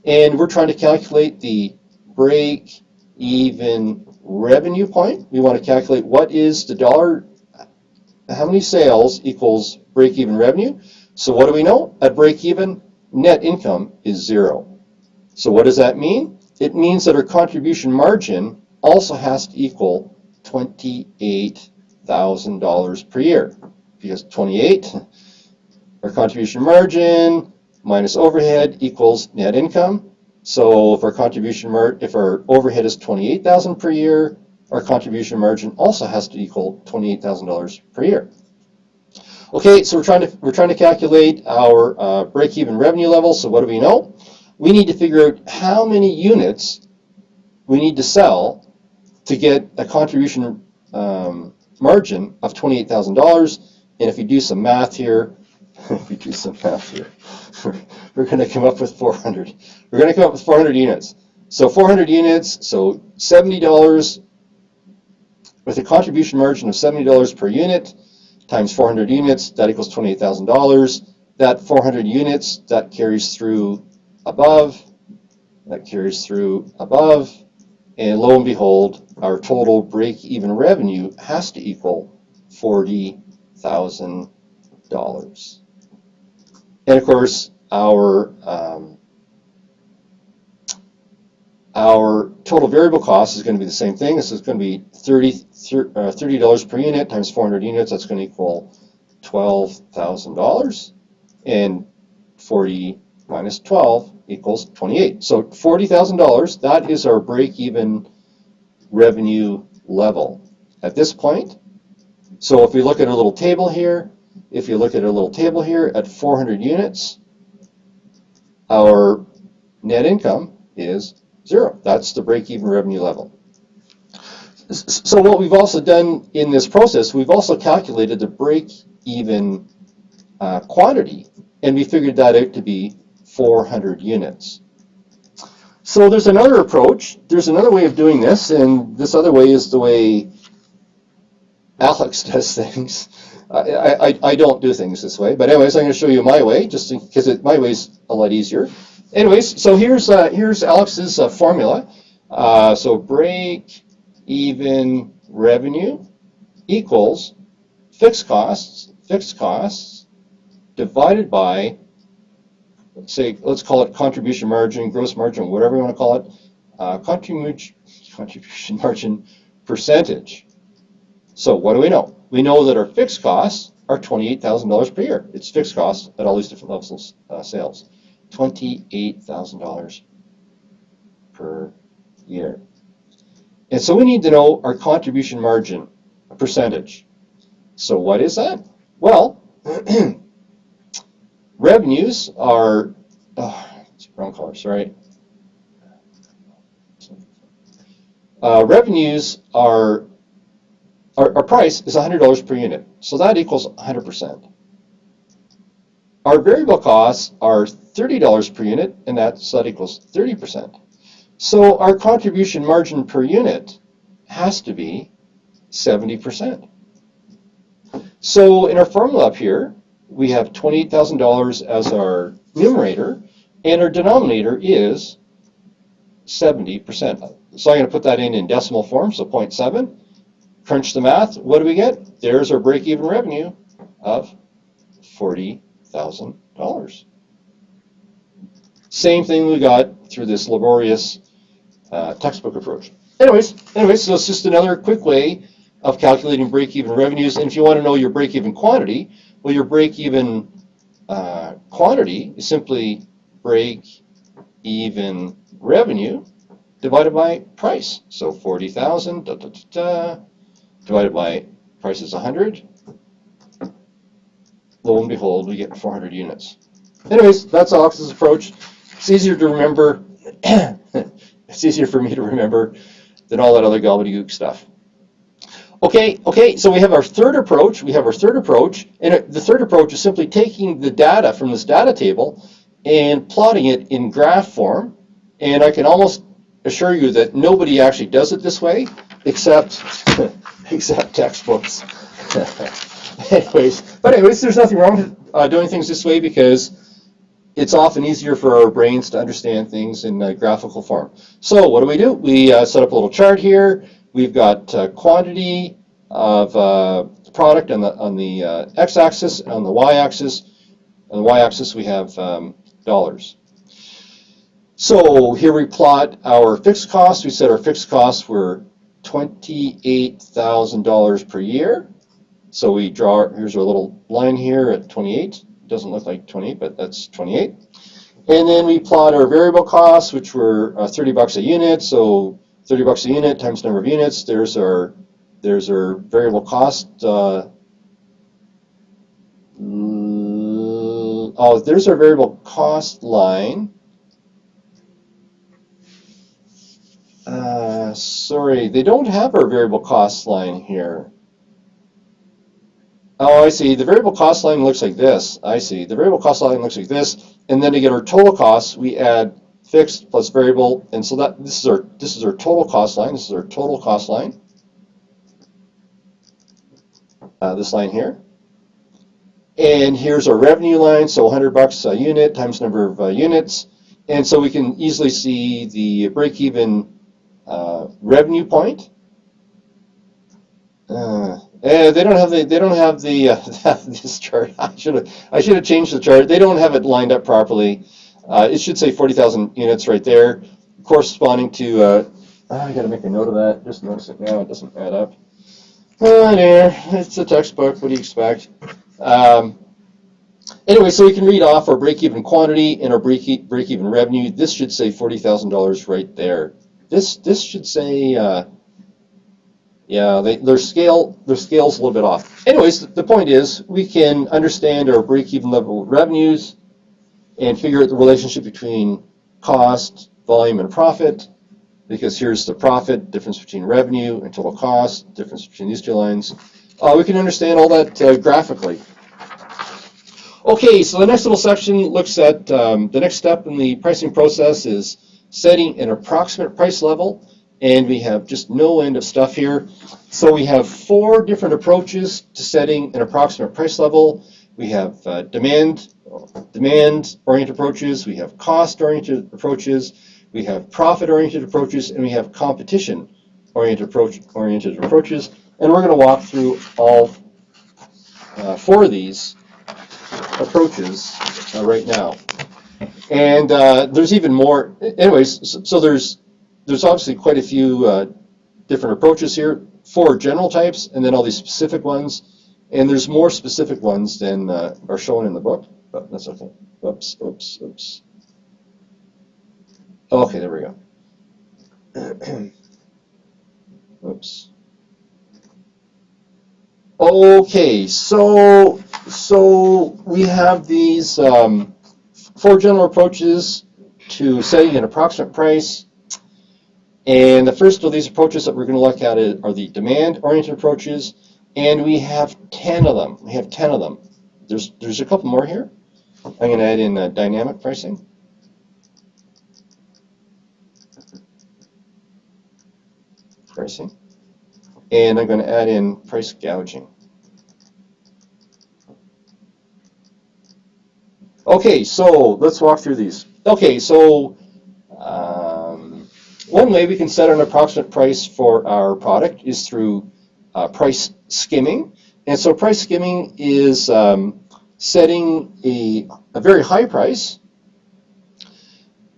And we're trying to calculate the break-even revenue point. We want to calculate what is the dollar, how many sales equals break-even revenue. So what do we know? At break-even, net income is 0. So what does that mean? It means that our contribution margin also has to equal $28,000 per year, because 28, our contribution margin minus overhead equals net income. So if our overhead is $28,000 per year, our contribution margin also has to equal $28,000 per year. Okay, so we're trying to calculate our break-even revenue level. So what do we know? We need to figure out how many units we need to sell to get a contribution margin of $28,000. And if you do some math here, we're going to come up with 400. We're going to come up with 400 units. So 400 units, so $70 with a contribution margin of $70 per unit times 400 units, that equals $28,000. That 400 units, that carries through above. And lo and behold, our total break-even revenue has to equal $40,000. And of course, our total variable cost is going to be the same thing. This is going to be $30 per unit times 400 units. That's going to equal $12,000. And 40 minus 12 equals 28. So $40,000, that is our break-even revenue level at this point. So if we look at a little table here, at 400 units, our net income is 0. That's the break-even revenue level. So what we've also done in this process, we've also calculated the break-even quantity, and we figured that out to be 400 units. So there's another approach. There's another way of doing this, and this other way is the way Alex does things. I don't do things this way, but anyways, I'm going to show you my way, just because my way's a lot easier. Anyways, so here's Alex's formula. So break-even revenue equals fixed costs divided by, let's call it contribution margin, gross margin, whatever you want to call it, contribution margin percentage. So what do we know? We know that our fixed costs are $28,000 per year. It's fixed costs at all these different levels of sales. $28,000 per year. And so we need to know our contribution margin percentage. So what is that? Well, revenues are, it's wrong color, sorry. Revenues are, our price is $100 per unit. So that equals 100%. Our variable costs are $30 per unit, and that equals 30%. So our contribution margin per unit has to be 70%. So in our formula up here, we have $28,000 as our numerator, and our denominator is 70%. So I'm going to put that in decimal form, so 0.7. Crunch the math. What do we get? There's our break-even revenue of $40,000. Same thing we got through this laborious textbook approach. Anyways, so it's just another quick way of calculating break-even revenues. And if you want to know your break-even quantity, well, your break-even quantity is simply break-even revenue divided by price. So 40,000 divided by price is 100. Lo and behold, we get 400 units. Anyways, that's Alex's approach. It's easier to remember. It's easier for me to remember than all that other gobbledygook stuff. Okay, so we have our third approach. And the third approach is simply taking the data from this data table and plotting it in graph form. And I can almost assure you that nobody actually does it this way, except textbooks. Anyways, there's nothing wrong with doing things this way because it's often easier for our brains to understand things in graphical form. So what do? We set up a little chart here. We've got quantity of product on the x-axis, on the y-axis. On the y-axis we have dollars. So here we plot our fixed costs. We said our fixed costs were $28,000 per year. So we draw, here's our little line here at 28. It doesn't look like 28, but that's 28. And then we plot our variable costs, which were $30 a unit. So $30 a unit times number of units. There's our variable cost. There's our variable cost line. Sorry, they don't have our variable cost line here. Oh, I see. The variable cost line looks like this. I see. The variable cost line looks like this, and then to get our total costs, we add fixed plus variable, and so that this is our total cost line. This is our total cost line. This line here, and here's our revenue line. So $100 a unit times number of units, and so we can easily see the break-even revenue point. They don't have this chart. I should have changed the chart. They don't have it lined up properly. It should say 40,000 units right there, corresponding to. I got to make a note of that. Just notice it now. It doesn't add up. Oh dear, it's a textbook. What do you expect? Anyway, so we can read off our break-even quantity and our break-even revenue. This should say $40,000 right there. This should say. Yeah, their scale's a little bit off. Anyways, the point is we can understand our break-even level revenues and figure out the relationship between cost, volume, and profit, because here's the profit, difference between revenue and total cost, difference between these two lines. We can understand all that graphically. Okay, so the next little section looks at the next step in the pricing process is setting an approximate price level. And we have just no end of stuff here. So we have 4 different approaches to setting an approximate price level. We have demand-oriented approaches, we have cost-oriented approaches, we have profit-oriented approaches, and we have competition-oriented approaches. And we're going to walk through all 4 of these approaches right now. And there's even more. Anyways, so there's obviously quite a few different approaches here, 4 general types, and then all these specific ones. And there's more specific ones than are shown in the book, but that's okay. Oops. Okay, there we go. Oops. Okay, so we have these 4 general approaches to setting an approximate price. And the first of these approaches that we're going to look at are the demand-oriented approaches, and we have 10 of them. There's a couple more here. I'm going to add in dynamic pricing. And I'm going to add in price gouging. Okay, so let's walk through these. Okay, so one way we can set an approximate price for our product is through price skimming. And so price skimming is setting a very high price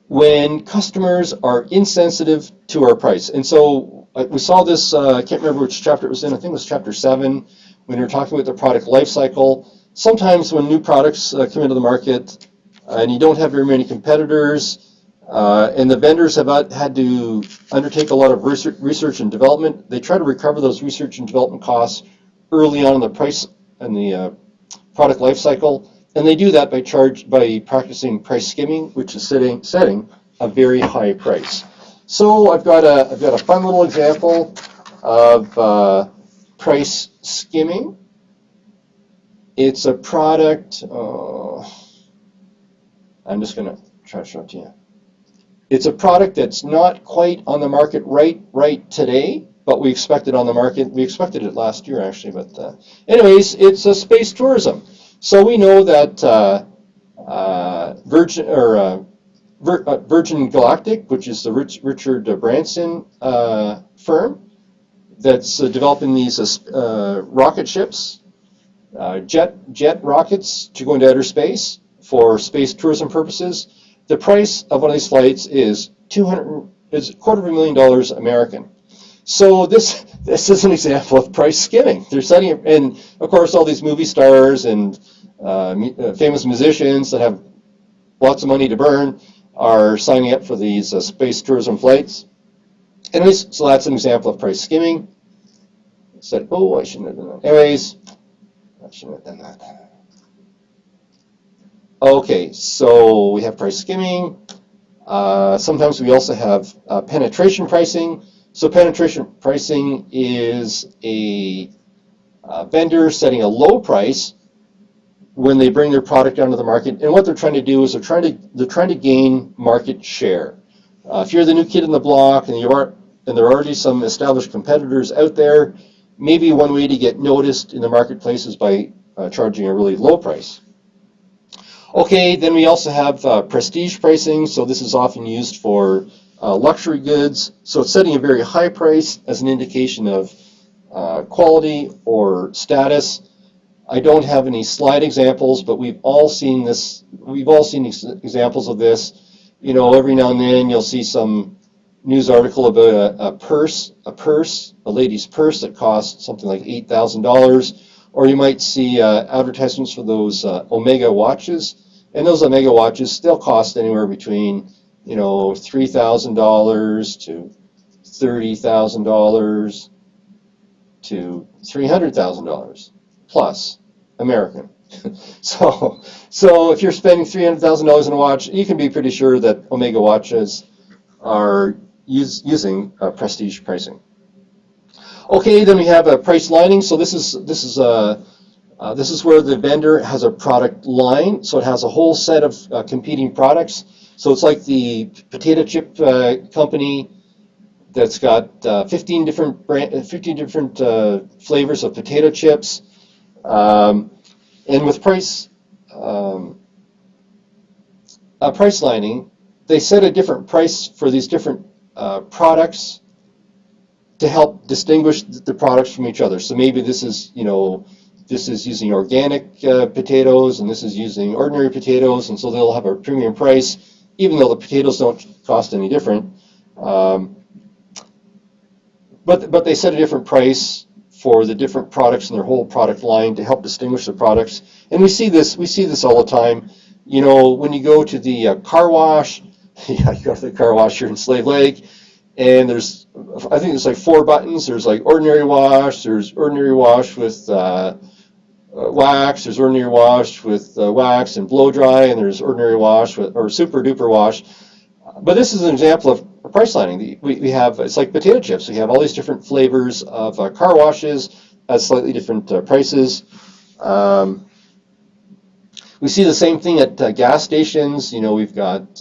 when customers are insensitive to our price. And so we saw this, I can't remember which chapter it was in, I think it was chapter 7, when we were talking about the product life cycle. Sometimes when new products come into the market and you don't have very many competitors, and the vendors have had to undertake a lot of research and development, they try to recover those research and development costs early on in the price and the product life cycle, and they do that by practicing price skimming, which is setting a very high price. So I've got a fun little example of price skimming. It's a product. I'm just going to try to show it to you. It's a product that's not quite on the market right today, but we expect it on the market. We expected it last year, actually. But anyways, it's a space tourism. So we know that Virgin Galactic, which is the Richard Branson firm that's developing these rocket ships, jet rockets to go into outer space for space tourism purposes. The price of one of these flights is $250,000 American. So this is an example of price skimming. They're setting, and of course all these movie stars and famous musicians that have lots of money to burn are signing up for these space tourism flights. Anyways, so that's an example of price skimming. I said, oh, I shouldn't have done that. Anyways, I shouldn't have done that. Okay, so we have price skimming. Sometimes we also have penetration pricing. So penetration pricing is a vendor setting a low price when they bring their product onto the market, and what they're trying to do is they're trying to gain market share. If you're the new kid in the block and there are already some established competitors out there, maybe one way to get noticed in the marketplace is by charging a really low price. Okay, then we also have prestige pricing. So this is often used for luxury goods. So it's setting a very high price as an indication of quality or status. I don't have any slide examples, but we've all seen this. We've all seen examples of this. You know, every now and then you'll see some news article about a lady's purse that costs something like $8,000, or you might see advertisements for those Omega watches, and those Omega watches still cost anywhere between, you know, $3,000 to $30,000 to $300,000 plus American. So if you're spending $300,000 on a watch, you can be pretty sure that Omega watches are using prestige pricing. Okay, then we have a price lining. So this is where the vendor has a product line. So it has a whole set of competing products. So it's like the potato chip company that's got 15 different flavors of potato chips. And with price lining, they set a different price for these different products to help distinguish the products from each other. So maybe this is using organic potatoes, and this is using ordinary potatoes, and so they'll have a premium price, even though the potatoes don't cost any different. But they set a different price for the different products in their whole product line to help distinguish the products. And we see this all the time. You know, when you go to the car wash, yeah, you go to the car wash here in Slave Lake, and I think there's like 4 buttons. There's like ordinary wash, there's ordinary wash with wax, there's ordinary wash with wax and blow dry, and there's ordinary wash or super duper wash. But this is an example of price lining. We have, it's like potato chips. We have all these different flavors of car washes at slightly different prices. We see the same thing at gas stations. You know, we've got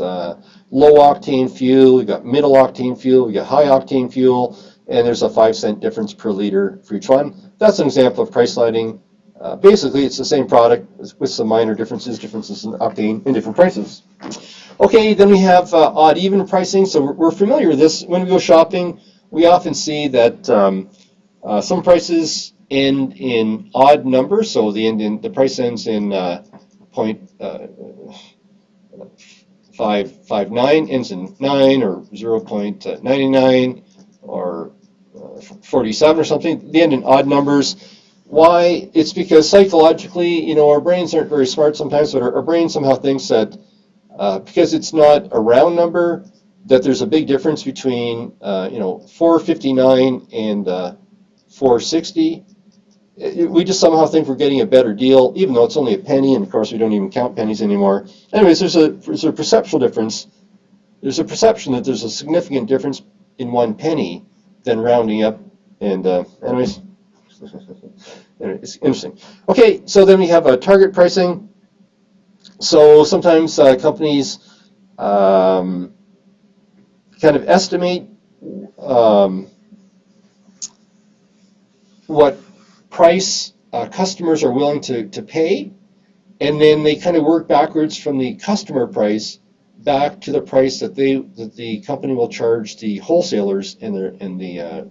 low octane fuel, we've got middle octane fuel, we've got high octane fuel, and there's a 5-cent difference per liter for each one. That's an example of price lining. Basically, it's the same product with some minor differences in octane and different prices. Okay, then we have odd-even pricing. So we're familiar with this. When we go shopping, we often see that some prices end in odd numbers. So the price ends in 0.559, ends in 9 or 0.99 or 47 or something. They end in odd numbers. Why? It's because psychologically, our brains aren't very smart sometimes, but our brain somehow thinks that because it's not a round number, that there's a big difference between 459 and 460. We just somehow think we're getting a better deal, even though it's only a penny, and of course we don't even count pennies anymore. Anyways, there's a perceptual difference. There's a perception that there's a significant difference in 1 penny than rounding up. And anyways, it's interesting. Okay, so then we have target pricing. So sometimes companies kind of estimate what price customers are willing to pay, and then they kind of work backwards from the customer price back to the price that the company will charge the wholesalers and the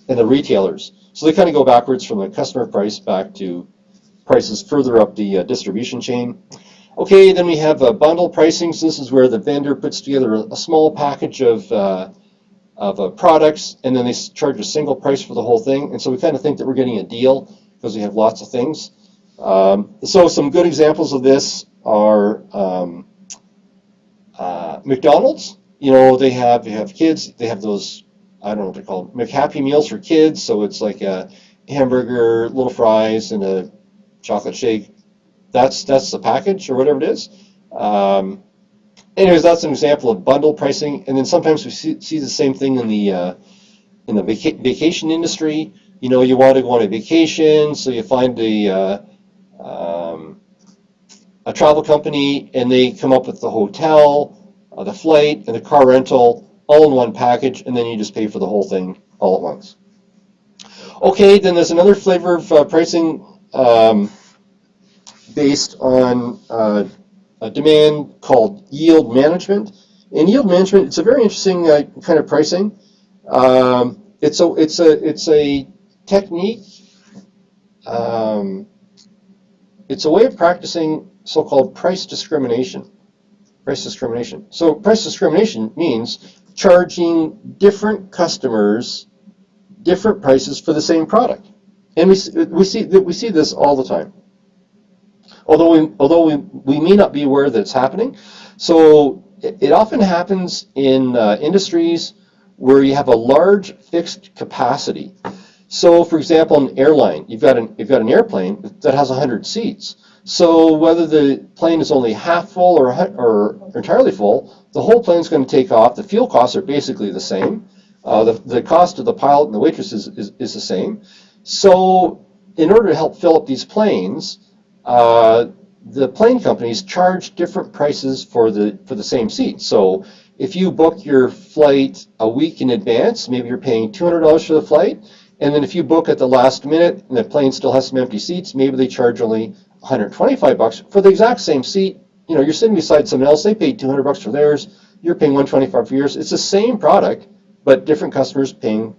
retailers. So they kind of go backwards from the customer price back to prices further up the distribution chain. Okay, then we have bundle pricing. So this is where the vendor puts together a small package of products, and then they charge a single price for the whole thing. And so we kind of think that we're getting a deal because we have lots of things. So some good examples of this are McDonald's. They have kids. They have those, I don't know what they're called, McHappy Meals for kids. So it's like a hamburger, little fries, and a chocolate shake. That's the package or whatever it is. Anyways, that's an example of bundle pricing. And then sometimes we see the same thing in the vacation industry. You want to go on a vacation, so you find a travel company, and they come up with the hotel, the flight, and the car rental all in one package, and then you just pay for the whole thing all at once. Okay, then there's another flavor of pricing based on a demand called yield management. In yield management, it's a very interesting kind of pricing. It's a technique. It's a way of practicing so-called price discrimination. Price discrimination. So price discrimination means charging different customers different prices for the same product, and we see this all the time. Although we may not be aware that it's happening. So it often happens in industries where you have a large fixed capacity. So, for example, an airline, you've got an airplane that has 100 seats. So whether the plane is only half full or entirely full, the whole plane is going to take off. The fuel costs are basically the same. The cost of the pilot and the waitress is the same. So in order to help fill up these planes, the plane companies charge different prices for the same seat. So if you book your flight a week in advance, maybe you're paying $200 for the flight, and then if you book at the last minute and the plane still has some empty seats, maybe they charge only $125 for the exact same seat. You're sitting beside someone else, they paid $200 for theirs, you're paying $125 for yours. It's the same product, but different customers paying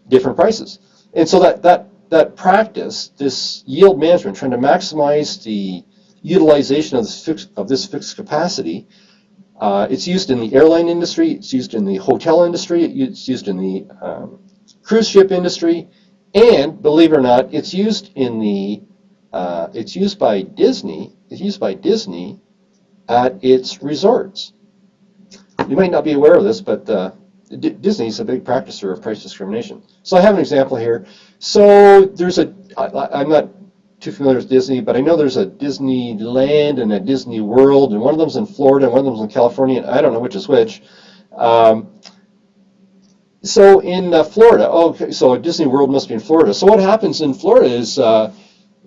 different prices. And so that practice, this yield management, trying to maximize the utilization of this fixed capacity, it's used in the airline industry, it's used in the hotel industry, it's used in the cruise ship industry, and believe it or not, it's used by Disney at its resorts. You might not be aware of this, but Disney is a big practicer of price discrimination. So I have an example here. So I'm not too familiar with Disney, but I know there's a Disneyland and a Disney World, and one of them's in Florida and one of them's in California, and I don't know which is which. So in Florida, okay, so Disney World must be in Florida. So what happens in Florida is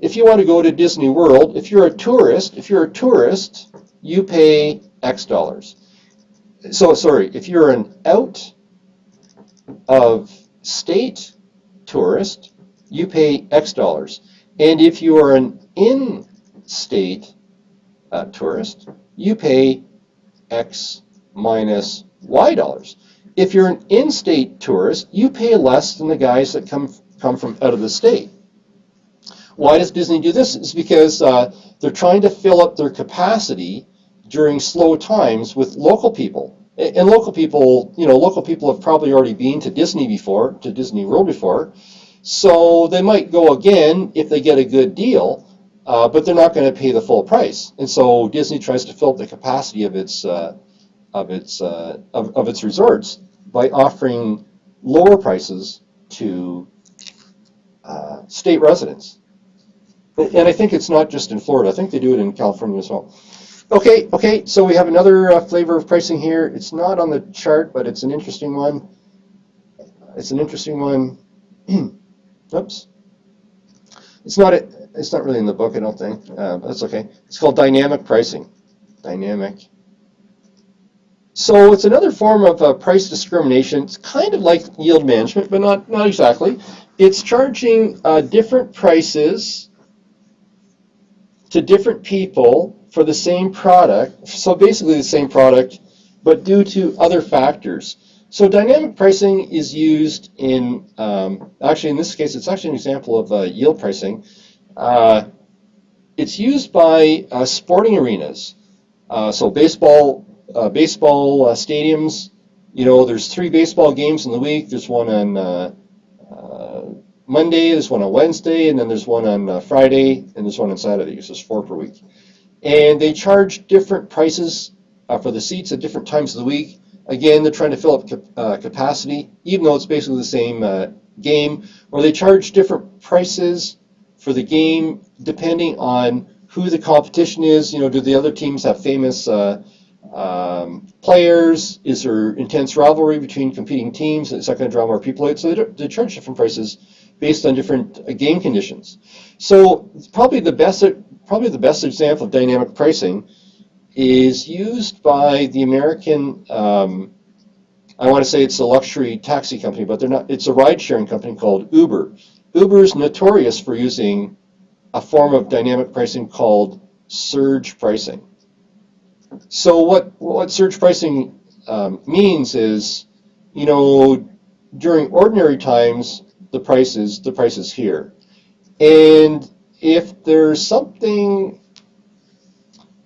if you want to go to Disney World, if you're a tourist, you pay X dollars. So, sorry, if you're an out-of-state tourist, you pay X dollars. And if you are an in-state tourist, you pay X minus Y dollars. If you're an in-state tourist, you pay less than the guys that come from out of the state. Why does Disney do this? It's because they're trying to fill up their capacity during slow times with local people. And local people, local people have probably already been to Disney before, to Disney World before, so they might go again if they get a good deal, but they're not going to pay the full price. And so Disney tries to fill up the capacity of its resorts by offering lower prices to state residents. And I think it's not just in Florida. I think they do it in California as well. Okay, so we have another flavor of pricing here. It's not on the chart, but it's an interesting one. Oops. It's not really in the book, I don't think. That's okay. It's called dynamic pricing. Dynamic. So it's another form of price discrimination. It's kind of like yield management, but not exactly. It's charging different prices to different people for the same product, so basically the same product, but due to other factors. So dynamic pricing is used in, actually in this case, it's actually an example of yield pricing. It's used by sporting arenas. So baseball stadiums, there's 3 baseball games in the week. There's one on Monday, there's one on Wednesday, and then there's one on Friday, and there's one on Saturday. So there's 4 per week. And they charge different prices for the seats at different times of the week. Again, they're trying to fill up capacity, even though it's basically the same game. Or they charge different prices for the game depending on who the competition is. Do the other teams have famous players? Is there intense rivalry between competing teams? Is that going to draw more people out? So they charge different prices based on different game conditions. So probably the best example of dynamic pricing is used by the American, I want to say it's a luxury taxi company, but they're not. It's a ride-sharing company called Uber. Uber is notorious for using a form of dynamic pricing called surge pricing. So what surge pricing means is, during ordinary times, the price is here. And if there's something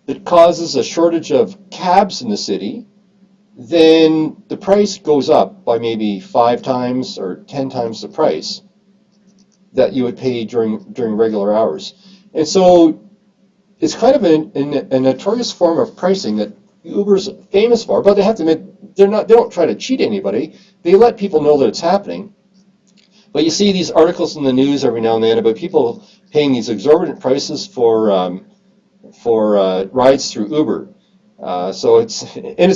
that causes a shortage of cabs in the city, then the price goes up by maybe 5 times or 10 times the price that you would pay during regular hours. And so it's kind of a notorious form of pricing that Uber's famous for, but they have to admit they don't try to cheat anybody. They let people know that it's happening. But you see these articles in the news every now and then about people paying these exorbitant prices for rides through Uber. So it's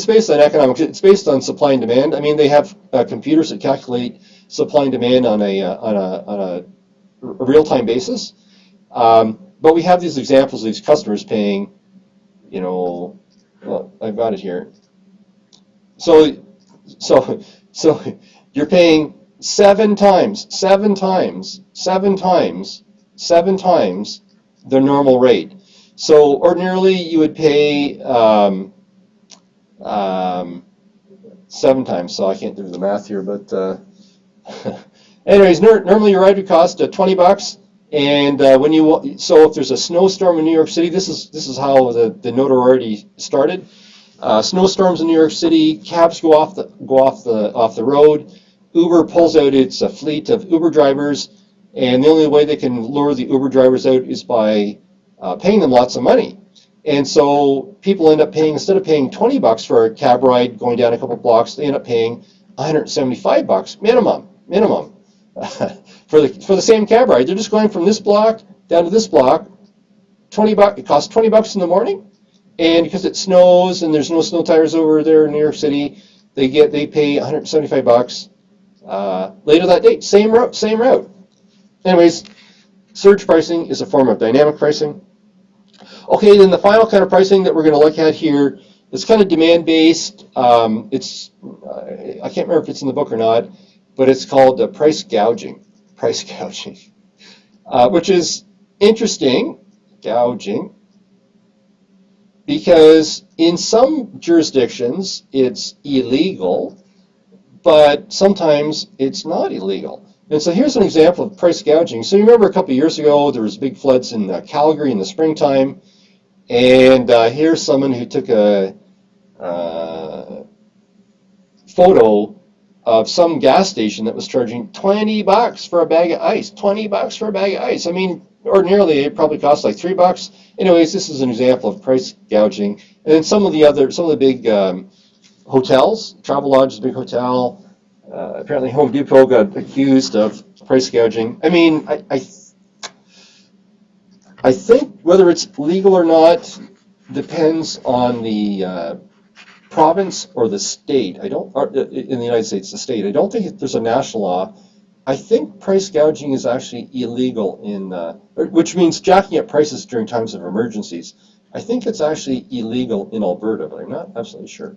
based on economics. It's based on supply and demand. I mean, they have computers that calculate supply and demand on a real-time basis. But we have these examples of these customers paying, well, I've got it here. So you're paying 7 times the normal rate. So ordinarily you would pay 7 times. So I can't do the math here, but anyways, normally your ride would cost $20. And so if there's a snowstorm in New York City, this is how the notoriety started. Snowstorms in New York City, cabs go off the road. Uber pulls out its fleet of Uber drivers, and the only way they can lure the Uber drivers out is by paying them lots of money. And so people end up paying, instead of paying $20 for a cab ride going down a couple blocks, they end up paying $175 minimum for the same cab ride. They're just going from this block down to this block. $20. It costs $20 in the morning, and because it snows and there's no snow tires over there in New York City, they pay $175 later that day. Same route. Anyways, surge pricing is a form of dynamic pricing. Okay, then the final kind of pricing that we're going to look at here is kind of demand-based. I can't remember if it's in the book or not, but it's called price gouging. Price gouging. which is interesting, gouging, because in some jurisdictions it's illegal, but sometimes it's not illegal. And so here's an example of price gouging. So you remember a couple of years ago there was big floods in Calgary in the springtime, and here's someone who took a photo of some gas station that was charging $20 for a bag of ice. $20 for a bag of ice. I mean, ordinarily it probably costs like $3. Anyways, this is an example of price gouging. And then some of the big hotels, Travelodge is a big hotel. Apparently Home Depot got accused of price gouging. I mean, I think whether it's legal or not depends on the province or the state. I don't, in the United States, the state. I don't think there's a national law. I think price gouging is actually illegal which means jacking up prices during times of emergencies. I think it's actually illegal in Alberta, but I'm not absolutely sure.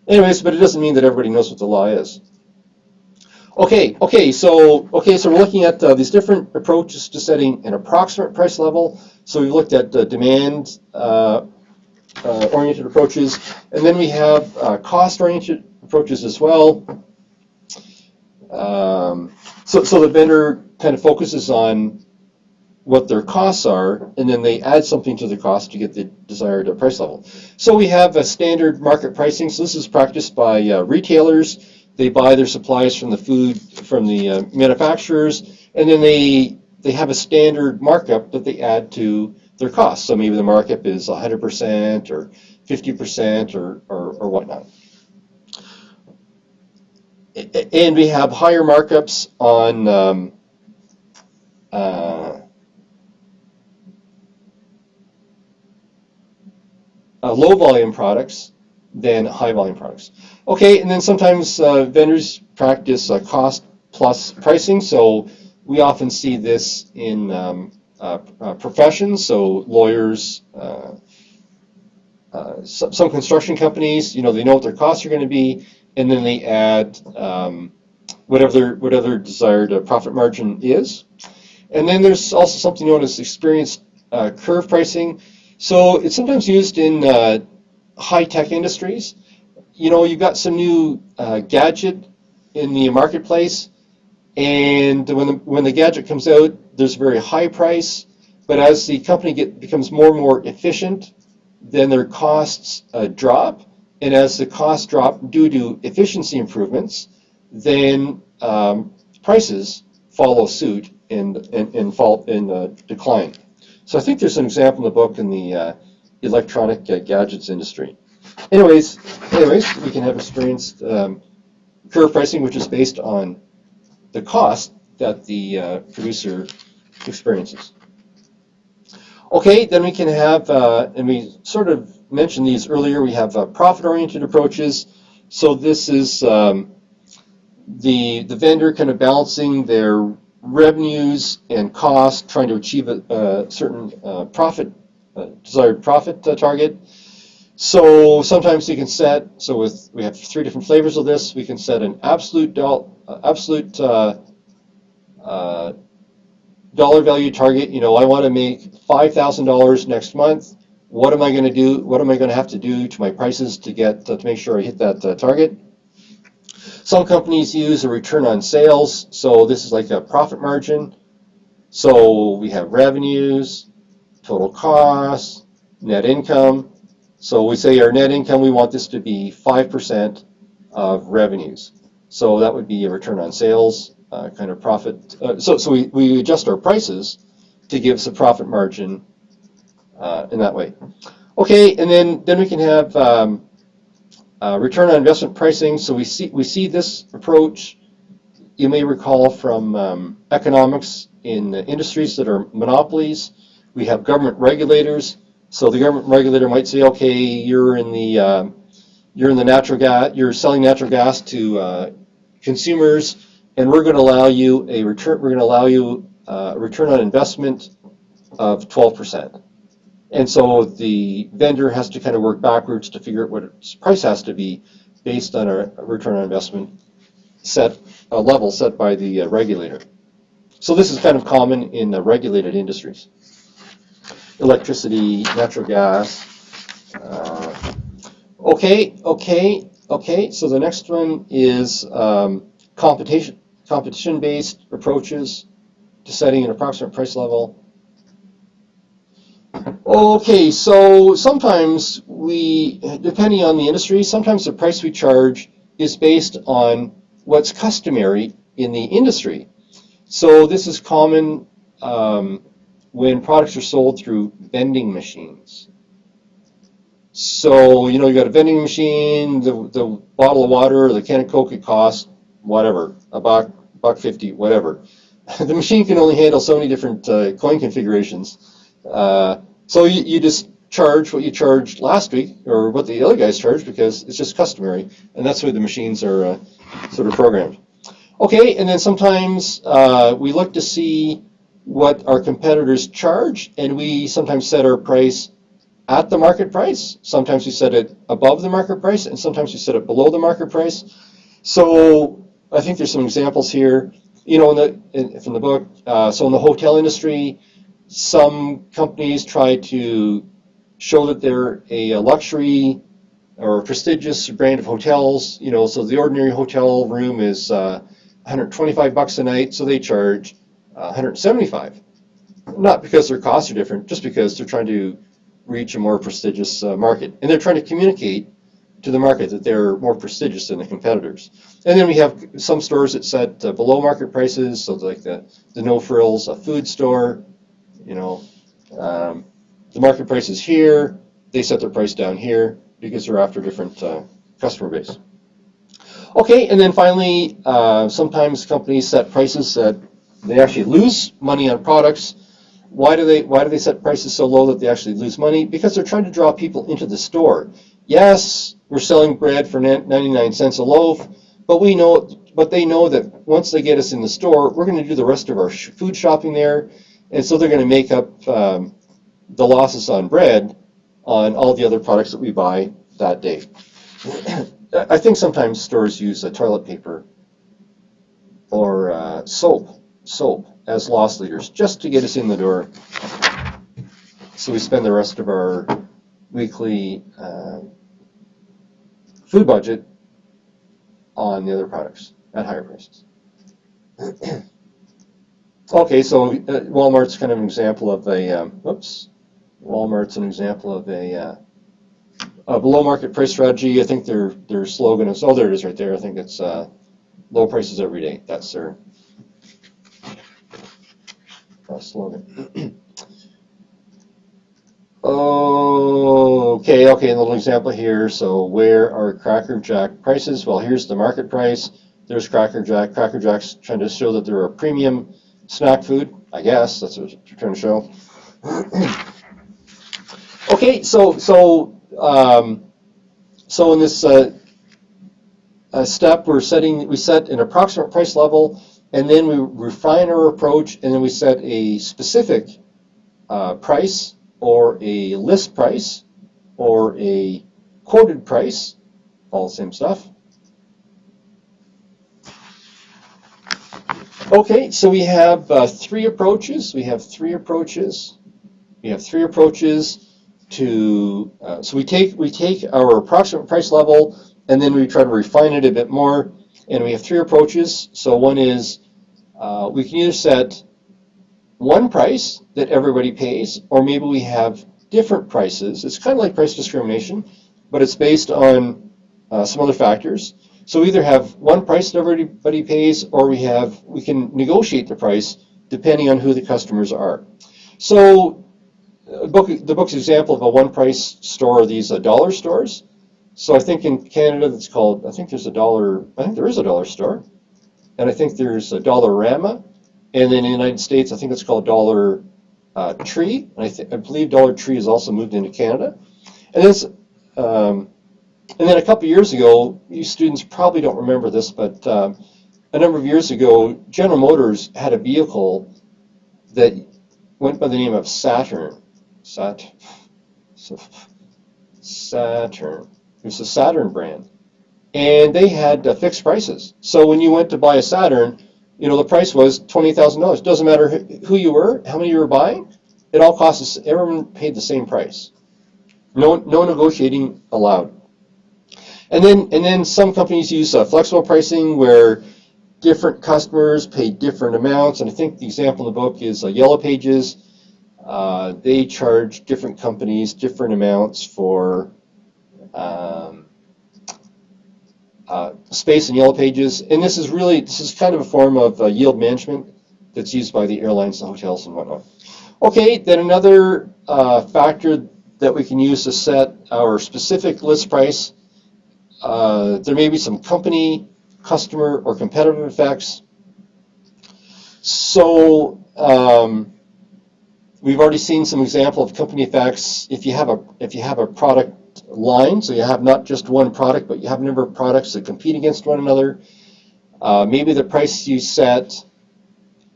Anyways, but it doesn't mean that everybody knows what the law is. Okay, so we're looking at these different approaches to setting an approximate price level. So we looked at demand oriented approaches, and then we have cost oriented approaches as well. So the vendor kind of focuses on what their costs are, and then they add something to the cost to get the desired price level. So we have a standard market pricing. So this is practiced by retailers. They buy their supplies from the manufacturers, and then they have a standard markup that they add to their costs. So maybe the markup is 100% or 50% or whatnot. And we have higher markups on low volume products than high volume products. Okay, and then sometimes vendors practice cost plus pricing. So we often see this in professions, so lawyers, some construction companies, they know what their costs are going to be, and then they add whatever their desired profit margin is. And then there's also something known as experience curve pricing. So it's sometimes used in high-tech industries. You've got some new gadget in the marketplace, and when the gadget comes out, there's a very high price, but as the company becomes more and more efficient, then their costs drop, and as the costs drop due to efficiency improvements, then prices follow suit and fall in decline. So I think there's an example in the book in the electronic gadgets industry. Anyways, we can have experienced curve pricing, which is based on the cost that the producer experiences. Okay, then we can have, and we sort of mentioned these earlier, we have profit-oriented approaches. So this is the vendor kind of balancing their revenues and costs, trying to achieve a certain desired profit target. So sometimes you can set, we have 3 different flavors of this. We can set an absolute dollar value target. I want to make $5,000 next month. What am I going to do? What am I going to have to do to my prices to make sure I hit that target? Some companies use a return on sales. So this is like a profit margin. So we have revenues, total costs, net income. So we say our net income, we want this to be 5% of revenues. So that would be a return on sales kind of profit. So we adjust our prices to give us a profit margin in that way. Okay, and then we can have return on investment pricing. So we see this approach. You may recall from economics in industries that are monopolies. We have government regulators. So the government regulator might say, okay, you're in the natural gas, you're selling natural gas to consumers, and we're going to allow you a return. We're going to allow you a return on investment of 12%. And so the vendor has to kind of work backwards to figure out what its price has to be based on a return on investment level set by the regulator. So this is kind of common in regulated industries. Electricity, natural gas. Okay. So the next one is competition-based approaches to setting an approximate price level. Okay, so sometimes depending on the industry, sometimes the price we charge is based on what's customary in the industry. So this is common when products are sold through vending machines. So, you got a vending machine, the bottle of water or the can of Coke, it costs whatever, buck 50, whatever. The machine can only handle so many different coin configurations. So you just charge what you charged last week or what the other guys charged because it's just customary, and that's the way the machines are sort of programmed. Okay, and then sometimes we look to see what our competitors charge, and we sometimes set our price at the market price. Sometimes we set it above the market price, and sometimes we set it below the market price. So I think there's some examples here, from the book. So in the hotel industry, some companies try to show that they're a luxury or a prestigious brand of hotels. So the ordinary hotel room is $125 a night, so they charge $175. Not because their costs are different, just because they're trying to reach a more prestigious market. And they're trying to communicate to the market that they're more prestigious than the competitors. And then we have some stores that set below market prices, so like the No Frills, a food store. The market price is here. They set their price down here because they're after different customer base. Okay, and then finally, sometimes companies set prices that they actually lose money on products. Why do they set prices so low that they actually lose money? Because they're trying to draw people into the store. Yes, we're selling bread for 99 cents a loaf, but they know that once they get us in the store, we're going to do the rest of our food shopping there, and so they're going to make up the losses on bread on all the other products that we buy that day. I think sometimes stores use toilet paper or soap as loss leaders just to get us in the door. So we spend the rest of our weekly food budget on the other products at higher prices. Okay, so Walmart's kind of an example of Walmart's an example of a below market price strategy. I think their slogan is, there it is right there. I think it's low prices every day. That's their slogan. Okay, a little example here. So where are Cracker Jack prices? Well, here's the market price. There's Cracker Jack. Cracker Jack's trying to show that they're a premium snack food. I guess that's what you're trying to show. Okay, so in this step, we set an approximate price level, and then we refine our approach, and then we set a specific price, or a list price, or a quoted price, all the same stuff. Okay, so we have three approaches. To so we take our approximate price level, and then we try to refine it a bit more, and we have three approaches. So one is we can either set one price that everybody pays, or maybe we have different prices. It's kind of like price discrimination, but it's based on some other factors. So we either have one price that everybody pays, or we can negotiate the price depending on who the customers are. So the book's example of a one-price store are these dollar stores. So I think in Canada there is a dollar store, and I think there's a Dollarama, and then in the United States I think it's called Dollar Tree, and I believe Dollar Tree has also moved into Canada. And then a couple years ago, you students probably don't remember this, but a number of years ago, General Motors had a vehicle that went by the name of Saturn. Saturn. It was a Saturn brand. And they had fixed prices. So when you went to buy a Saturn, the price was $20,000. Doesn't matter who you were, how many you were buying. It all cost us. Everyone paid the same price. No negotiating allowed. And then some companies use flexible pricing where different customers pay different amounts. And I think the example in the book is Yellow Pages. They charge different companies different amounts for space in Yellow Pages. And this is kind of a form of yield management that's used by the airlines, the hotels, and whatnot. Okay, then another factor that we can use to set our specific list price. There may be some company, customer, or competitive effects. So we've already seen some example of company effects. If you have a product line, so you have not just one product, but you have a number of products that compete against one another. Maybe the price you set,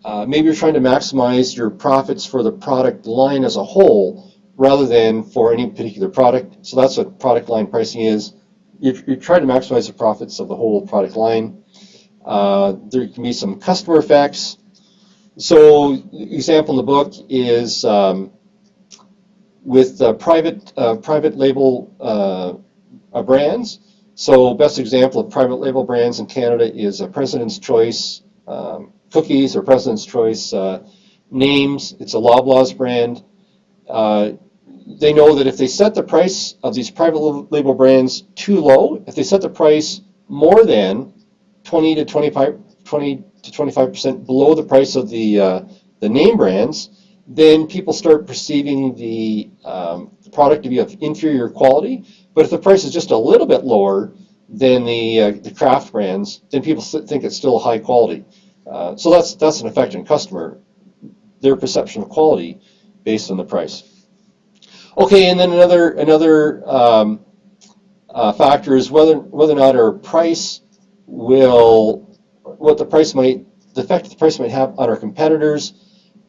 maybe you're trying to maximize your profits for the product line as a whole rather than for any particular product. So that's what product line pricing is. You try to maximize the profits of the whole product line. There can be some customer effects. So example in the book is with private label brands. So best example of private label brands in Canada is President's Choice cookies or President's Choice names. It's a Loblaws brand. They know that if they set the price of these private label brands too low, if they set the price more than 20 to 25% below the price of the name brands, then people start perceiving the product to be of inferior quality. But if the price is just a little bit lower than the craft brands, then people think it's still high quality. So that's an effect on customer, their perception of quality based on the price. Okay, and then another factor is whether or not our price the effect the price might have on our competitors.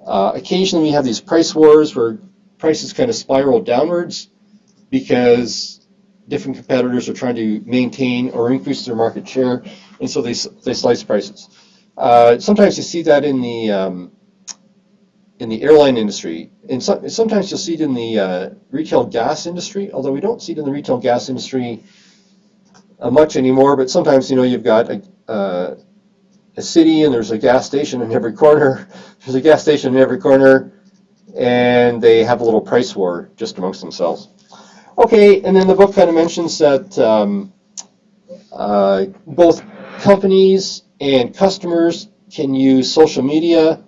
Occasionally we have these price wars where prices kind of spiral downwards because different competitors are trying to maintain or increase their market share, and so they slice prices. Sometimes you see that in the airline industry, and sometimes you'll see it in the retail gas industry, although we don't see it in the retail gas industry much anymore, but sometimes, you've got a city and there's a gas station in every corner. There's a gas station in every corner, and they have a little price war just amongst themselves. Okay, and then the book kind of mentions that both companies and customers can use social media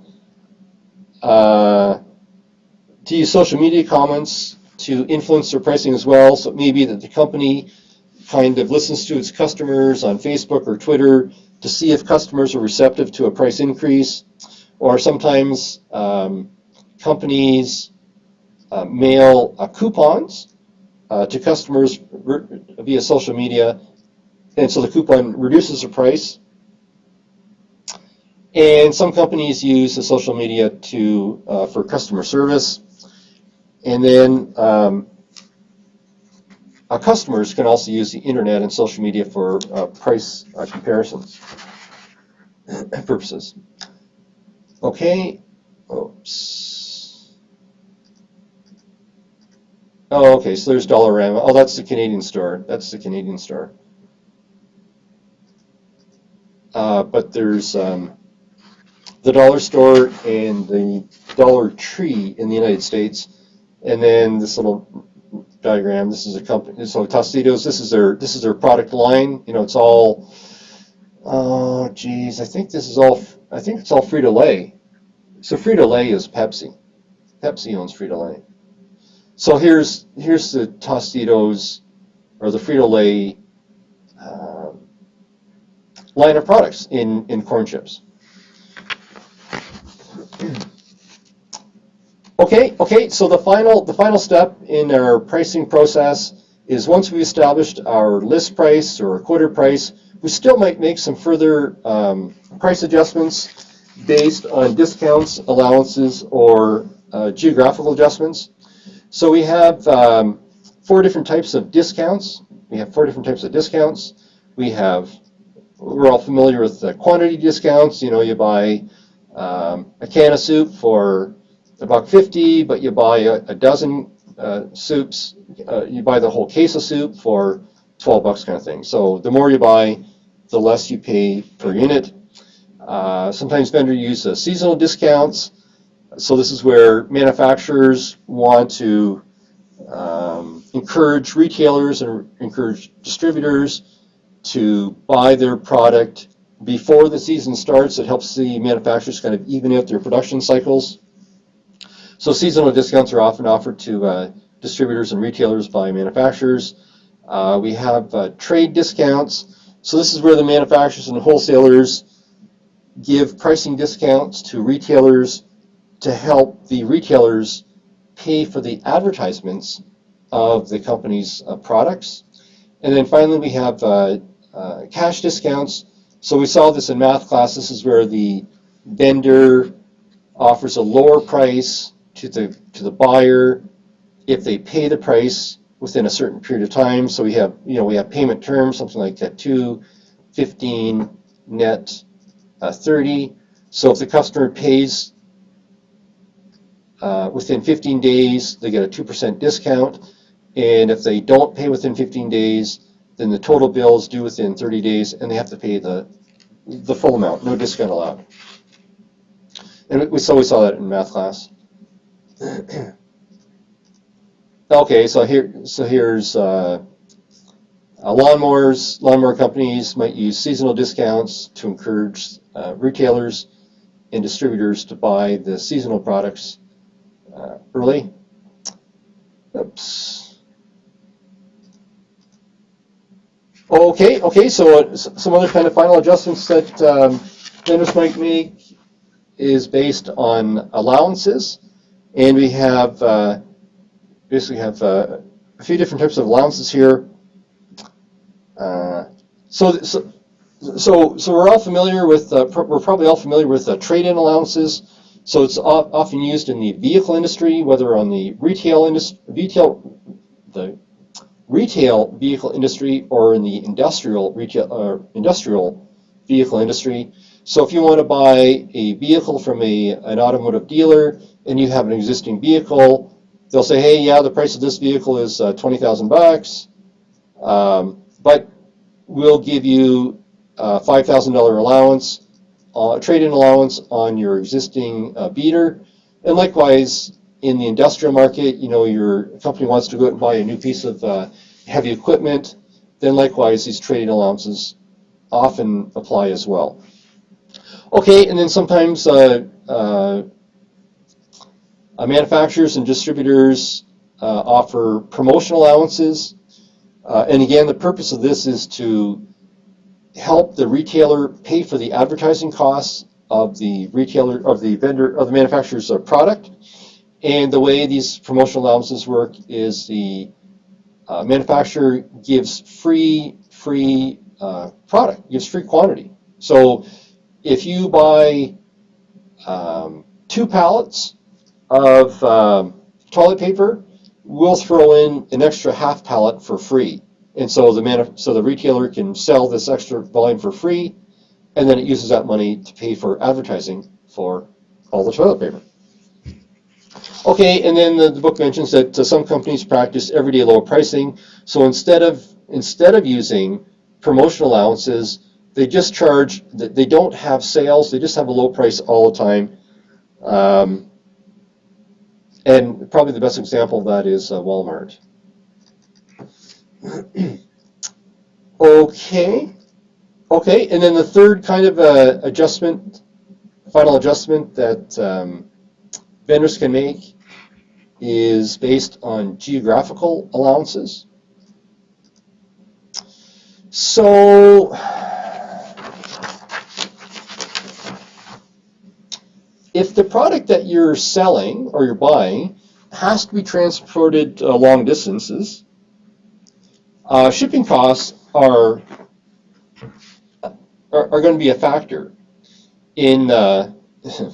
comments to influence their pricing as well. So it may be that the company kind of listens to its customers on Facebook or Twitter to see if customers are receptive to a price increase, or sometimes companies mail coupons to customers via social media, and so the coupon reduces the price. And some companies use the social media for customer service, and then customers can also use the internet and social media for price comparisons purposes. Okay. Oops. Oh, okay. So there's Dollarama. Oh, that's the Canadian store. That's the Canadian store. But there's the Dollar Store and the Dollar Tree in the United States, and then this little diagram. This is a company. So Tostitos. This is their product line. It's all. Oh, geez. I think it's all Frito-Lay. So Frito-Lay is Pepsi. Pepsi owns Frito-Lay. So here's the Tostitos or the Frito-Lay line of products in corn chips. Okay. So the final step in our pricing process is once we've established our list price or quoted price, we still might make some further price adjustments based on discounts, allowances, or geographical adjustments. So we have 4 different types of discounts. We have we're all familiar with the quantity discounts. You know, you buy a can of soup for $1.50, but you buy a dozen soups. You buy the whole case of soup for $12 kind of thing. So the more you buy, the less you pay per unit. Sometimes vendors use seasonal discounts. So this is where manufacturers want to encourage retailers and encourage distributors to buy their product before the season starts. It helps the manufacturers kind of even out their production cycles. So seasonal discounts are often offered to distributors and retailers by manufacturers. We have trade discounts. So this is where the manufacturers and wholesalers give pricing discounts to retailers to help the retailers pay for the advertisements of the company's products. And then finally we have cash discounts. So we saw this in math class. This is where the vendor offers a lower price to the buyer if they pay the price within a certain period of time. So we have payment terms, something like that, 2, 15, net 30. So if the customer pays within 15 days, they get a 2% discount. And if they don't pay within 15 days, then the total bill is due within 30 days, and they have to pay the full amount, no discount allowed. And we saw that in math class. Okay, so here's lawnmowers. Lawnmower companies might use seasonal discounts to encourage retailers and distributors to buy the seasonal products early. Oops. Okay, so some other kind of final adjustments that vendors might make is based on allowances, and we have basically have a few different types of allowances here. So we're all familiar with we're probably all familiar with trade-in allowances. So it's often used in the vehicle industry, whether on the retail vehicle industry or in the industrial vehicle industry. So if you want to buy a vehicle from an automotive dealer and you have an existing vehicle, they'll say, hey, yeah, the price of this vehicle is $20,000, but we'll give you a $5,000 allowance, trade-in allowance on your existing beater. And likewise, in the industrial market, your company wants to go out and buy a new piece of heavy equipment, then likewise these trade-in allowances often apply as well. Okay, and then sometimes manufacturers and distributors offer promotional allowances. And again, the purpose of this is to help the retailer pay for the advertising costs of the manufacturer's product. And the way these promotional allowances work is the manufacturer gives free product, gives free quantity. So if you buy 2 pallets of toilet paper, we'll throw in an extra half pallet for free. And so the retailer can sell this extra volume for free, and then it uses that money to pay for advertising for all the toilet paper. Okay, and then the book mentions that some companies practice everyday low pricing. So instead of using promotional allowances, they just charge. They don't have sales. They just have a low price all the time. And probably the best example of that is Walmart. Okay, and then the third kind of final adjustment that vendors can make is based on geographical allowances. So if the product that you're selling or you're buying has to be transported long distances, shipping costs are going to be a factor in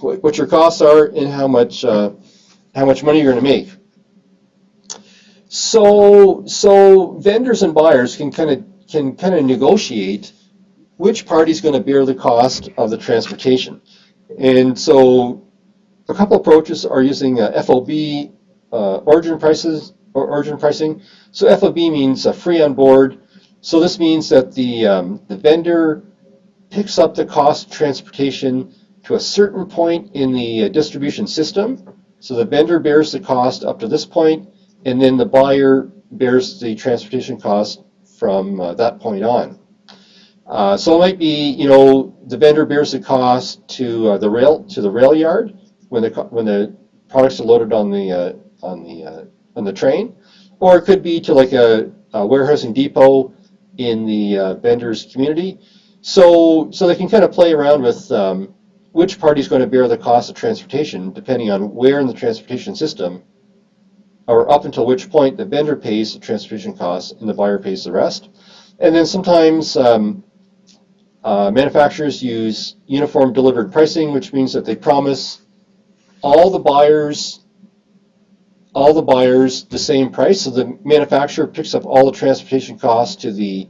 what your costs are and how much money you're going to make. So vendors and buyers can kind of negotiate which party is going to bear the cost of the transportation. And so a couple approaches are using FOB, origin prices or origin pricing. So FOB means free on board. So this means that the vendor picks up the cost of transportation to a certain point in the distribution system. So the vendor bears the cost up to this point, and then the buyer bears the transportation cost from that point on. So it might be, the vendor bears the cost to the rail yard when the products are loaded on the train, or it could be to like a warehousing depot in the vendor's community. So they can kind of play around with which party is going to bear the cost of transportation, depending on where in the transportation system, or up until which point the vendor pays the transportation costs and the buyer pays the rest. And then sometimes manufacturers use uniform delivered pricing, which means that they promise all the buyers the same price. So the manufacturer picks up all the transportation costs to the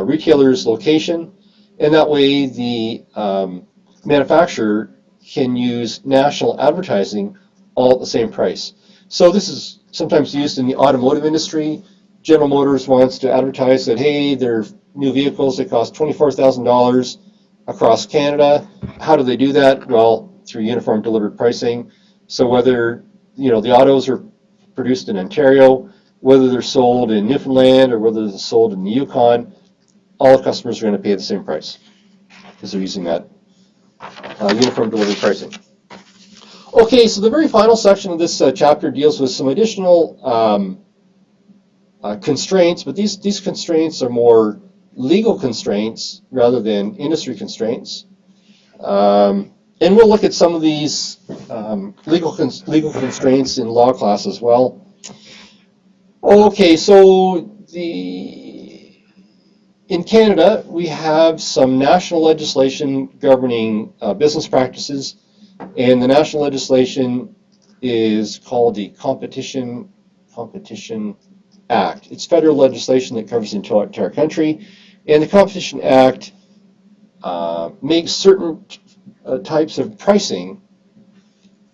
retailer's location, and that way the manufacturer can use national advertising all at the same price. So this is sometimes used in the automotive industry. General Motors wants to advertise that, hey, their new vehicles that cost $24,000 across Canada. How do they do that? Well, through uniform delivered pricing. So whether the autos are produced in Ontario, whether they're sold in Newfoundland or whether they're sold in the Yukon, all the customers are going to pay the same price because they're using that uniform delivered pricing. Okay, so the very final section of this chapter deals with some additional constraints, but these constraints are more legal constraints rather than industry constraints. And we'll look at some of these legal constraints in law class as well. Okay, so in Canada, we have some national legislation governing business practices, and the national legislation is called the Competition Act. It's federal legislation that covers the entire country, and the Competition Act makes certain types of pricing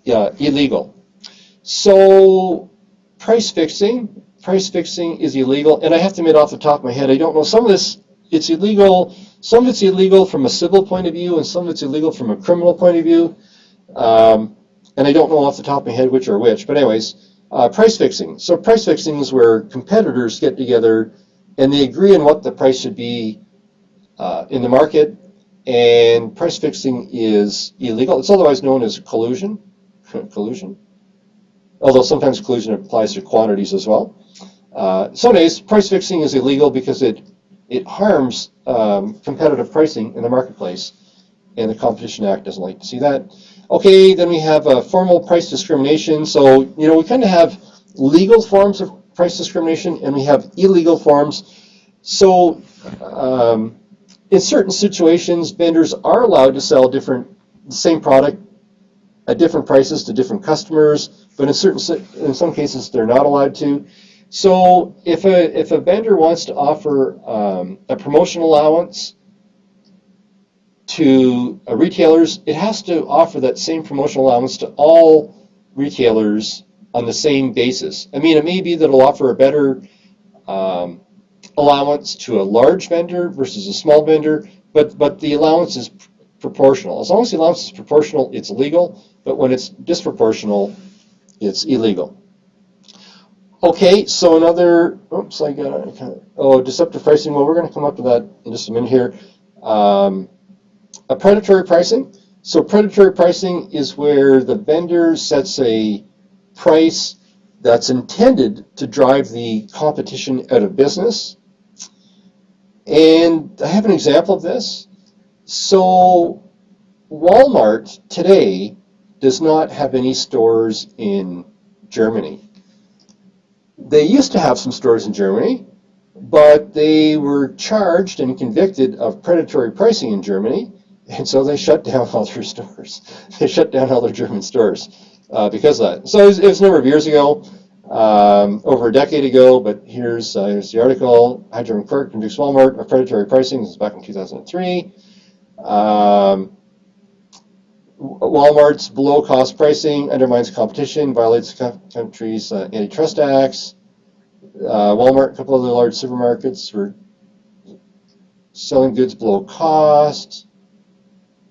illegal. So price fixing is illegal, and I have to admit off the top of my head, I don't know, some of this, it's illegal, some of it's illegal from a civil point of view, and some of it's illegal from a criminal point of view, and I don't know off the top of my head which are which, but anyways, price fixing. So price fixing is where competitors get together and they agree on what the price should be in the market, and price fixing is illegal. It's otherwise known as collusion, although sometimes collusion applies to quantities as well. So anyways, price fixing is illegal because it harms competitive pricing in the marketplace, and the Competition Act doesn't like to see that. Okay, then we have formal price discrimination. So, we kind of have legal forms of price discrimination and we have illegal forms. So, in certain situations, vendors are allowed to sell the same product at different prices to different customers, but in some cases they're not allowed to. So if a vendor wants to offer a promotion allowance to retailers, it has to offer that same promotional allowance to all retailers on the same basis. I mean, it may be that it'll offer a better allowance to a large vendor versus a small vendor, but the allowance is proportional. As long as the allowance is proportional, it's legal, but when it's disproportional, it's illegal. Okay, so another, deceptive pricing. Well, we're going to come up to that in just a minute here. A predatory pricing. So predatory pricing is where the vendor sets a price that's intended to drive the competition out of business. And I have an example of this. So Walmart today does not have any stores in Germany. They used to have some stores in Germany, but they were charged and convicted of predatory pricing in Germany, and so they shut down all their stores. They shut down all their German stores because of that. So it was a number of years ago. over a decade ago, but here's the article. Heidrick & Quirk induced Walmart of predatory pricing. This is back in 2003. Walmart's below-cost pricing undermines competition, violates the country's antitrust acts. Walmart, a couple of the large supermarkets were selling goods below cost.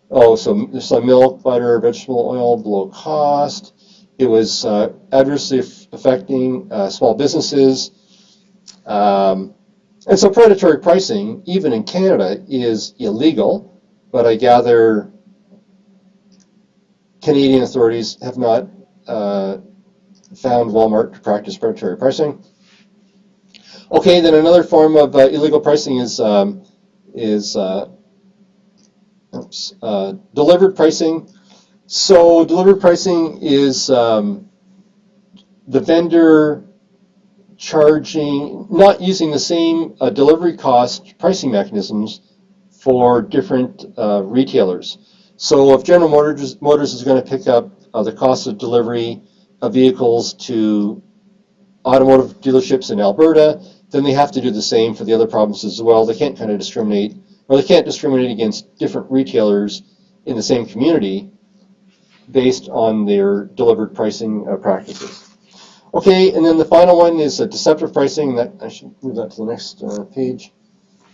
Oh, so there's some milk, butter, vegetable oil below cost. It was adversely affecting small businesses. And so predatory pricing, even in Canada, is illegal, but I gather Canadian authorities have not found Walmart to practice predatory pricing. Okay, then another form of illegal pricing is delivered pricing. So delivered pricing is the vendor not using the same delivery cost pricing mechanisms for different retailers. So if General Motors is going to pick up the cost of delivery of vehicles to automotive dealerships in Alberta, then they have to do the same for the other provinces as well. They can't kind of discriminate, or they can't discriminate against different retailers in the same community based on their delivered pricing practices. Okay, and then the final one is deceptive pricing. That I should move that to the next page.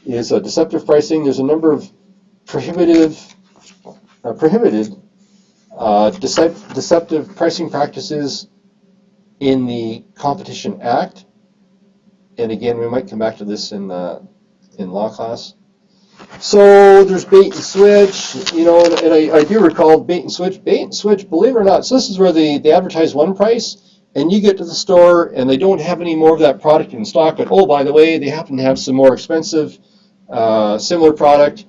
Is deceptive pricing. There's a number of prohibited deceptive pricing practices in the Competition Act. And again, we might come back to this in law class. So there's bait and switch, and I do recall bait and switch. Bait and switch, believe it or not, so this is where they advertise one price, and you get to the store, and they don't have any more of that product in stock, but oh, by the way, they happen to have some more expensive, similar product.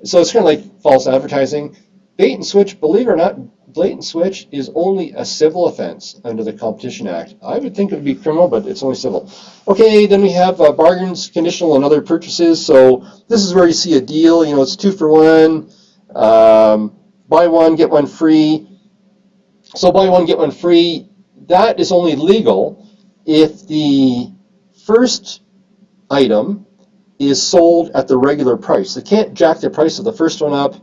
So it's kind of like false advertising. Bait and switch, believe it or not, blatant switch is only a civil offense under the Competition Act. I would think it would be criminal, but it's only civil. Okay, then we have bargains, conditional, and other purchases. So this is where you see a deal. It's 2 for 1. Buy one, get one free. So buy one, get one free. That is only legal if the first item is sold at the regular price. They can't jack the price of the first one up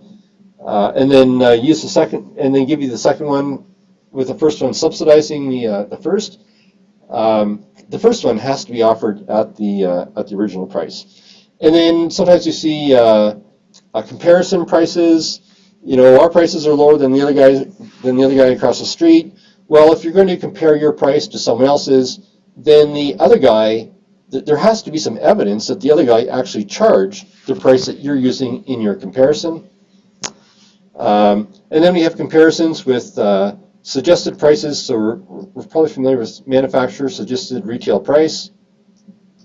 and then use the second, and then give you the second one with the first one subsidizing the first. The first one has to be offered at the original price. And then sometimes you see comparison prices. Our prices are lower than the other guy across the street. Well, if you're going to compare your price to someone else's, then the other guy, there has to be some evidence that the other guy actually charged the price that you're using in your comparison. And then we have comparisons with suggested prices. So we're probably familiar with manufacturer suggested retail price.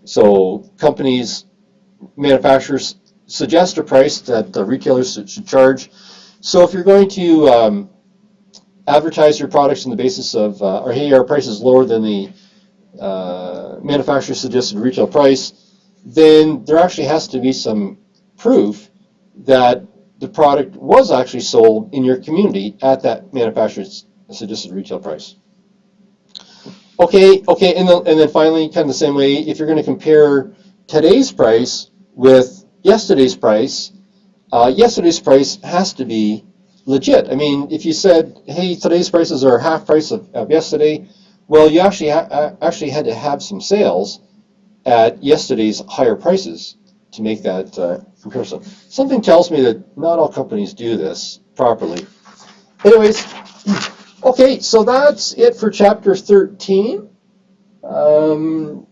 So manufacturers suggest a price that the retailers should charge. So if you're going to advertise your products on the basis of, or hey, our price is lower than the manufacturer suggested retail price, then there actually has to be some proof that the product was actually sold in your community at that manufacturer's suggested retail price. Okay, and then finally, kind of the same way, if you're going to compare today's price with yesterday's price has to be legit. I mean, if you said, hey, today's prices are half price of yesterday, well, you actually had to have some sales at yesterday's higher prices to make that comparison. Something tells me that not all companies do this properly. Anyways, okay, so that's it for Chapter 13.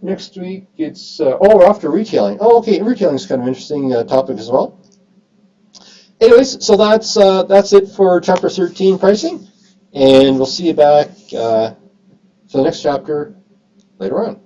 Next week it's, we're off to retailing. Oh, okay, retailing is kind of an interesting topic as well. Anyways, so that's it for Chapter 13 pricing, and we'll see you back for the next chapter later on.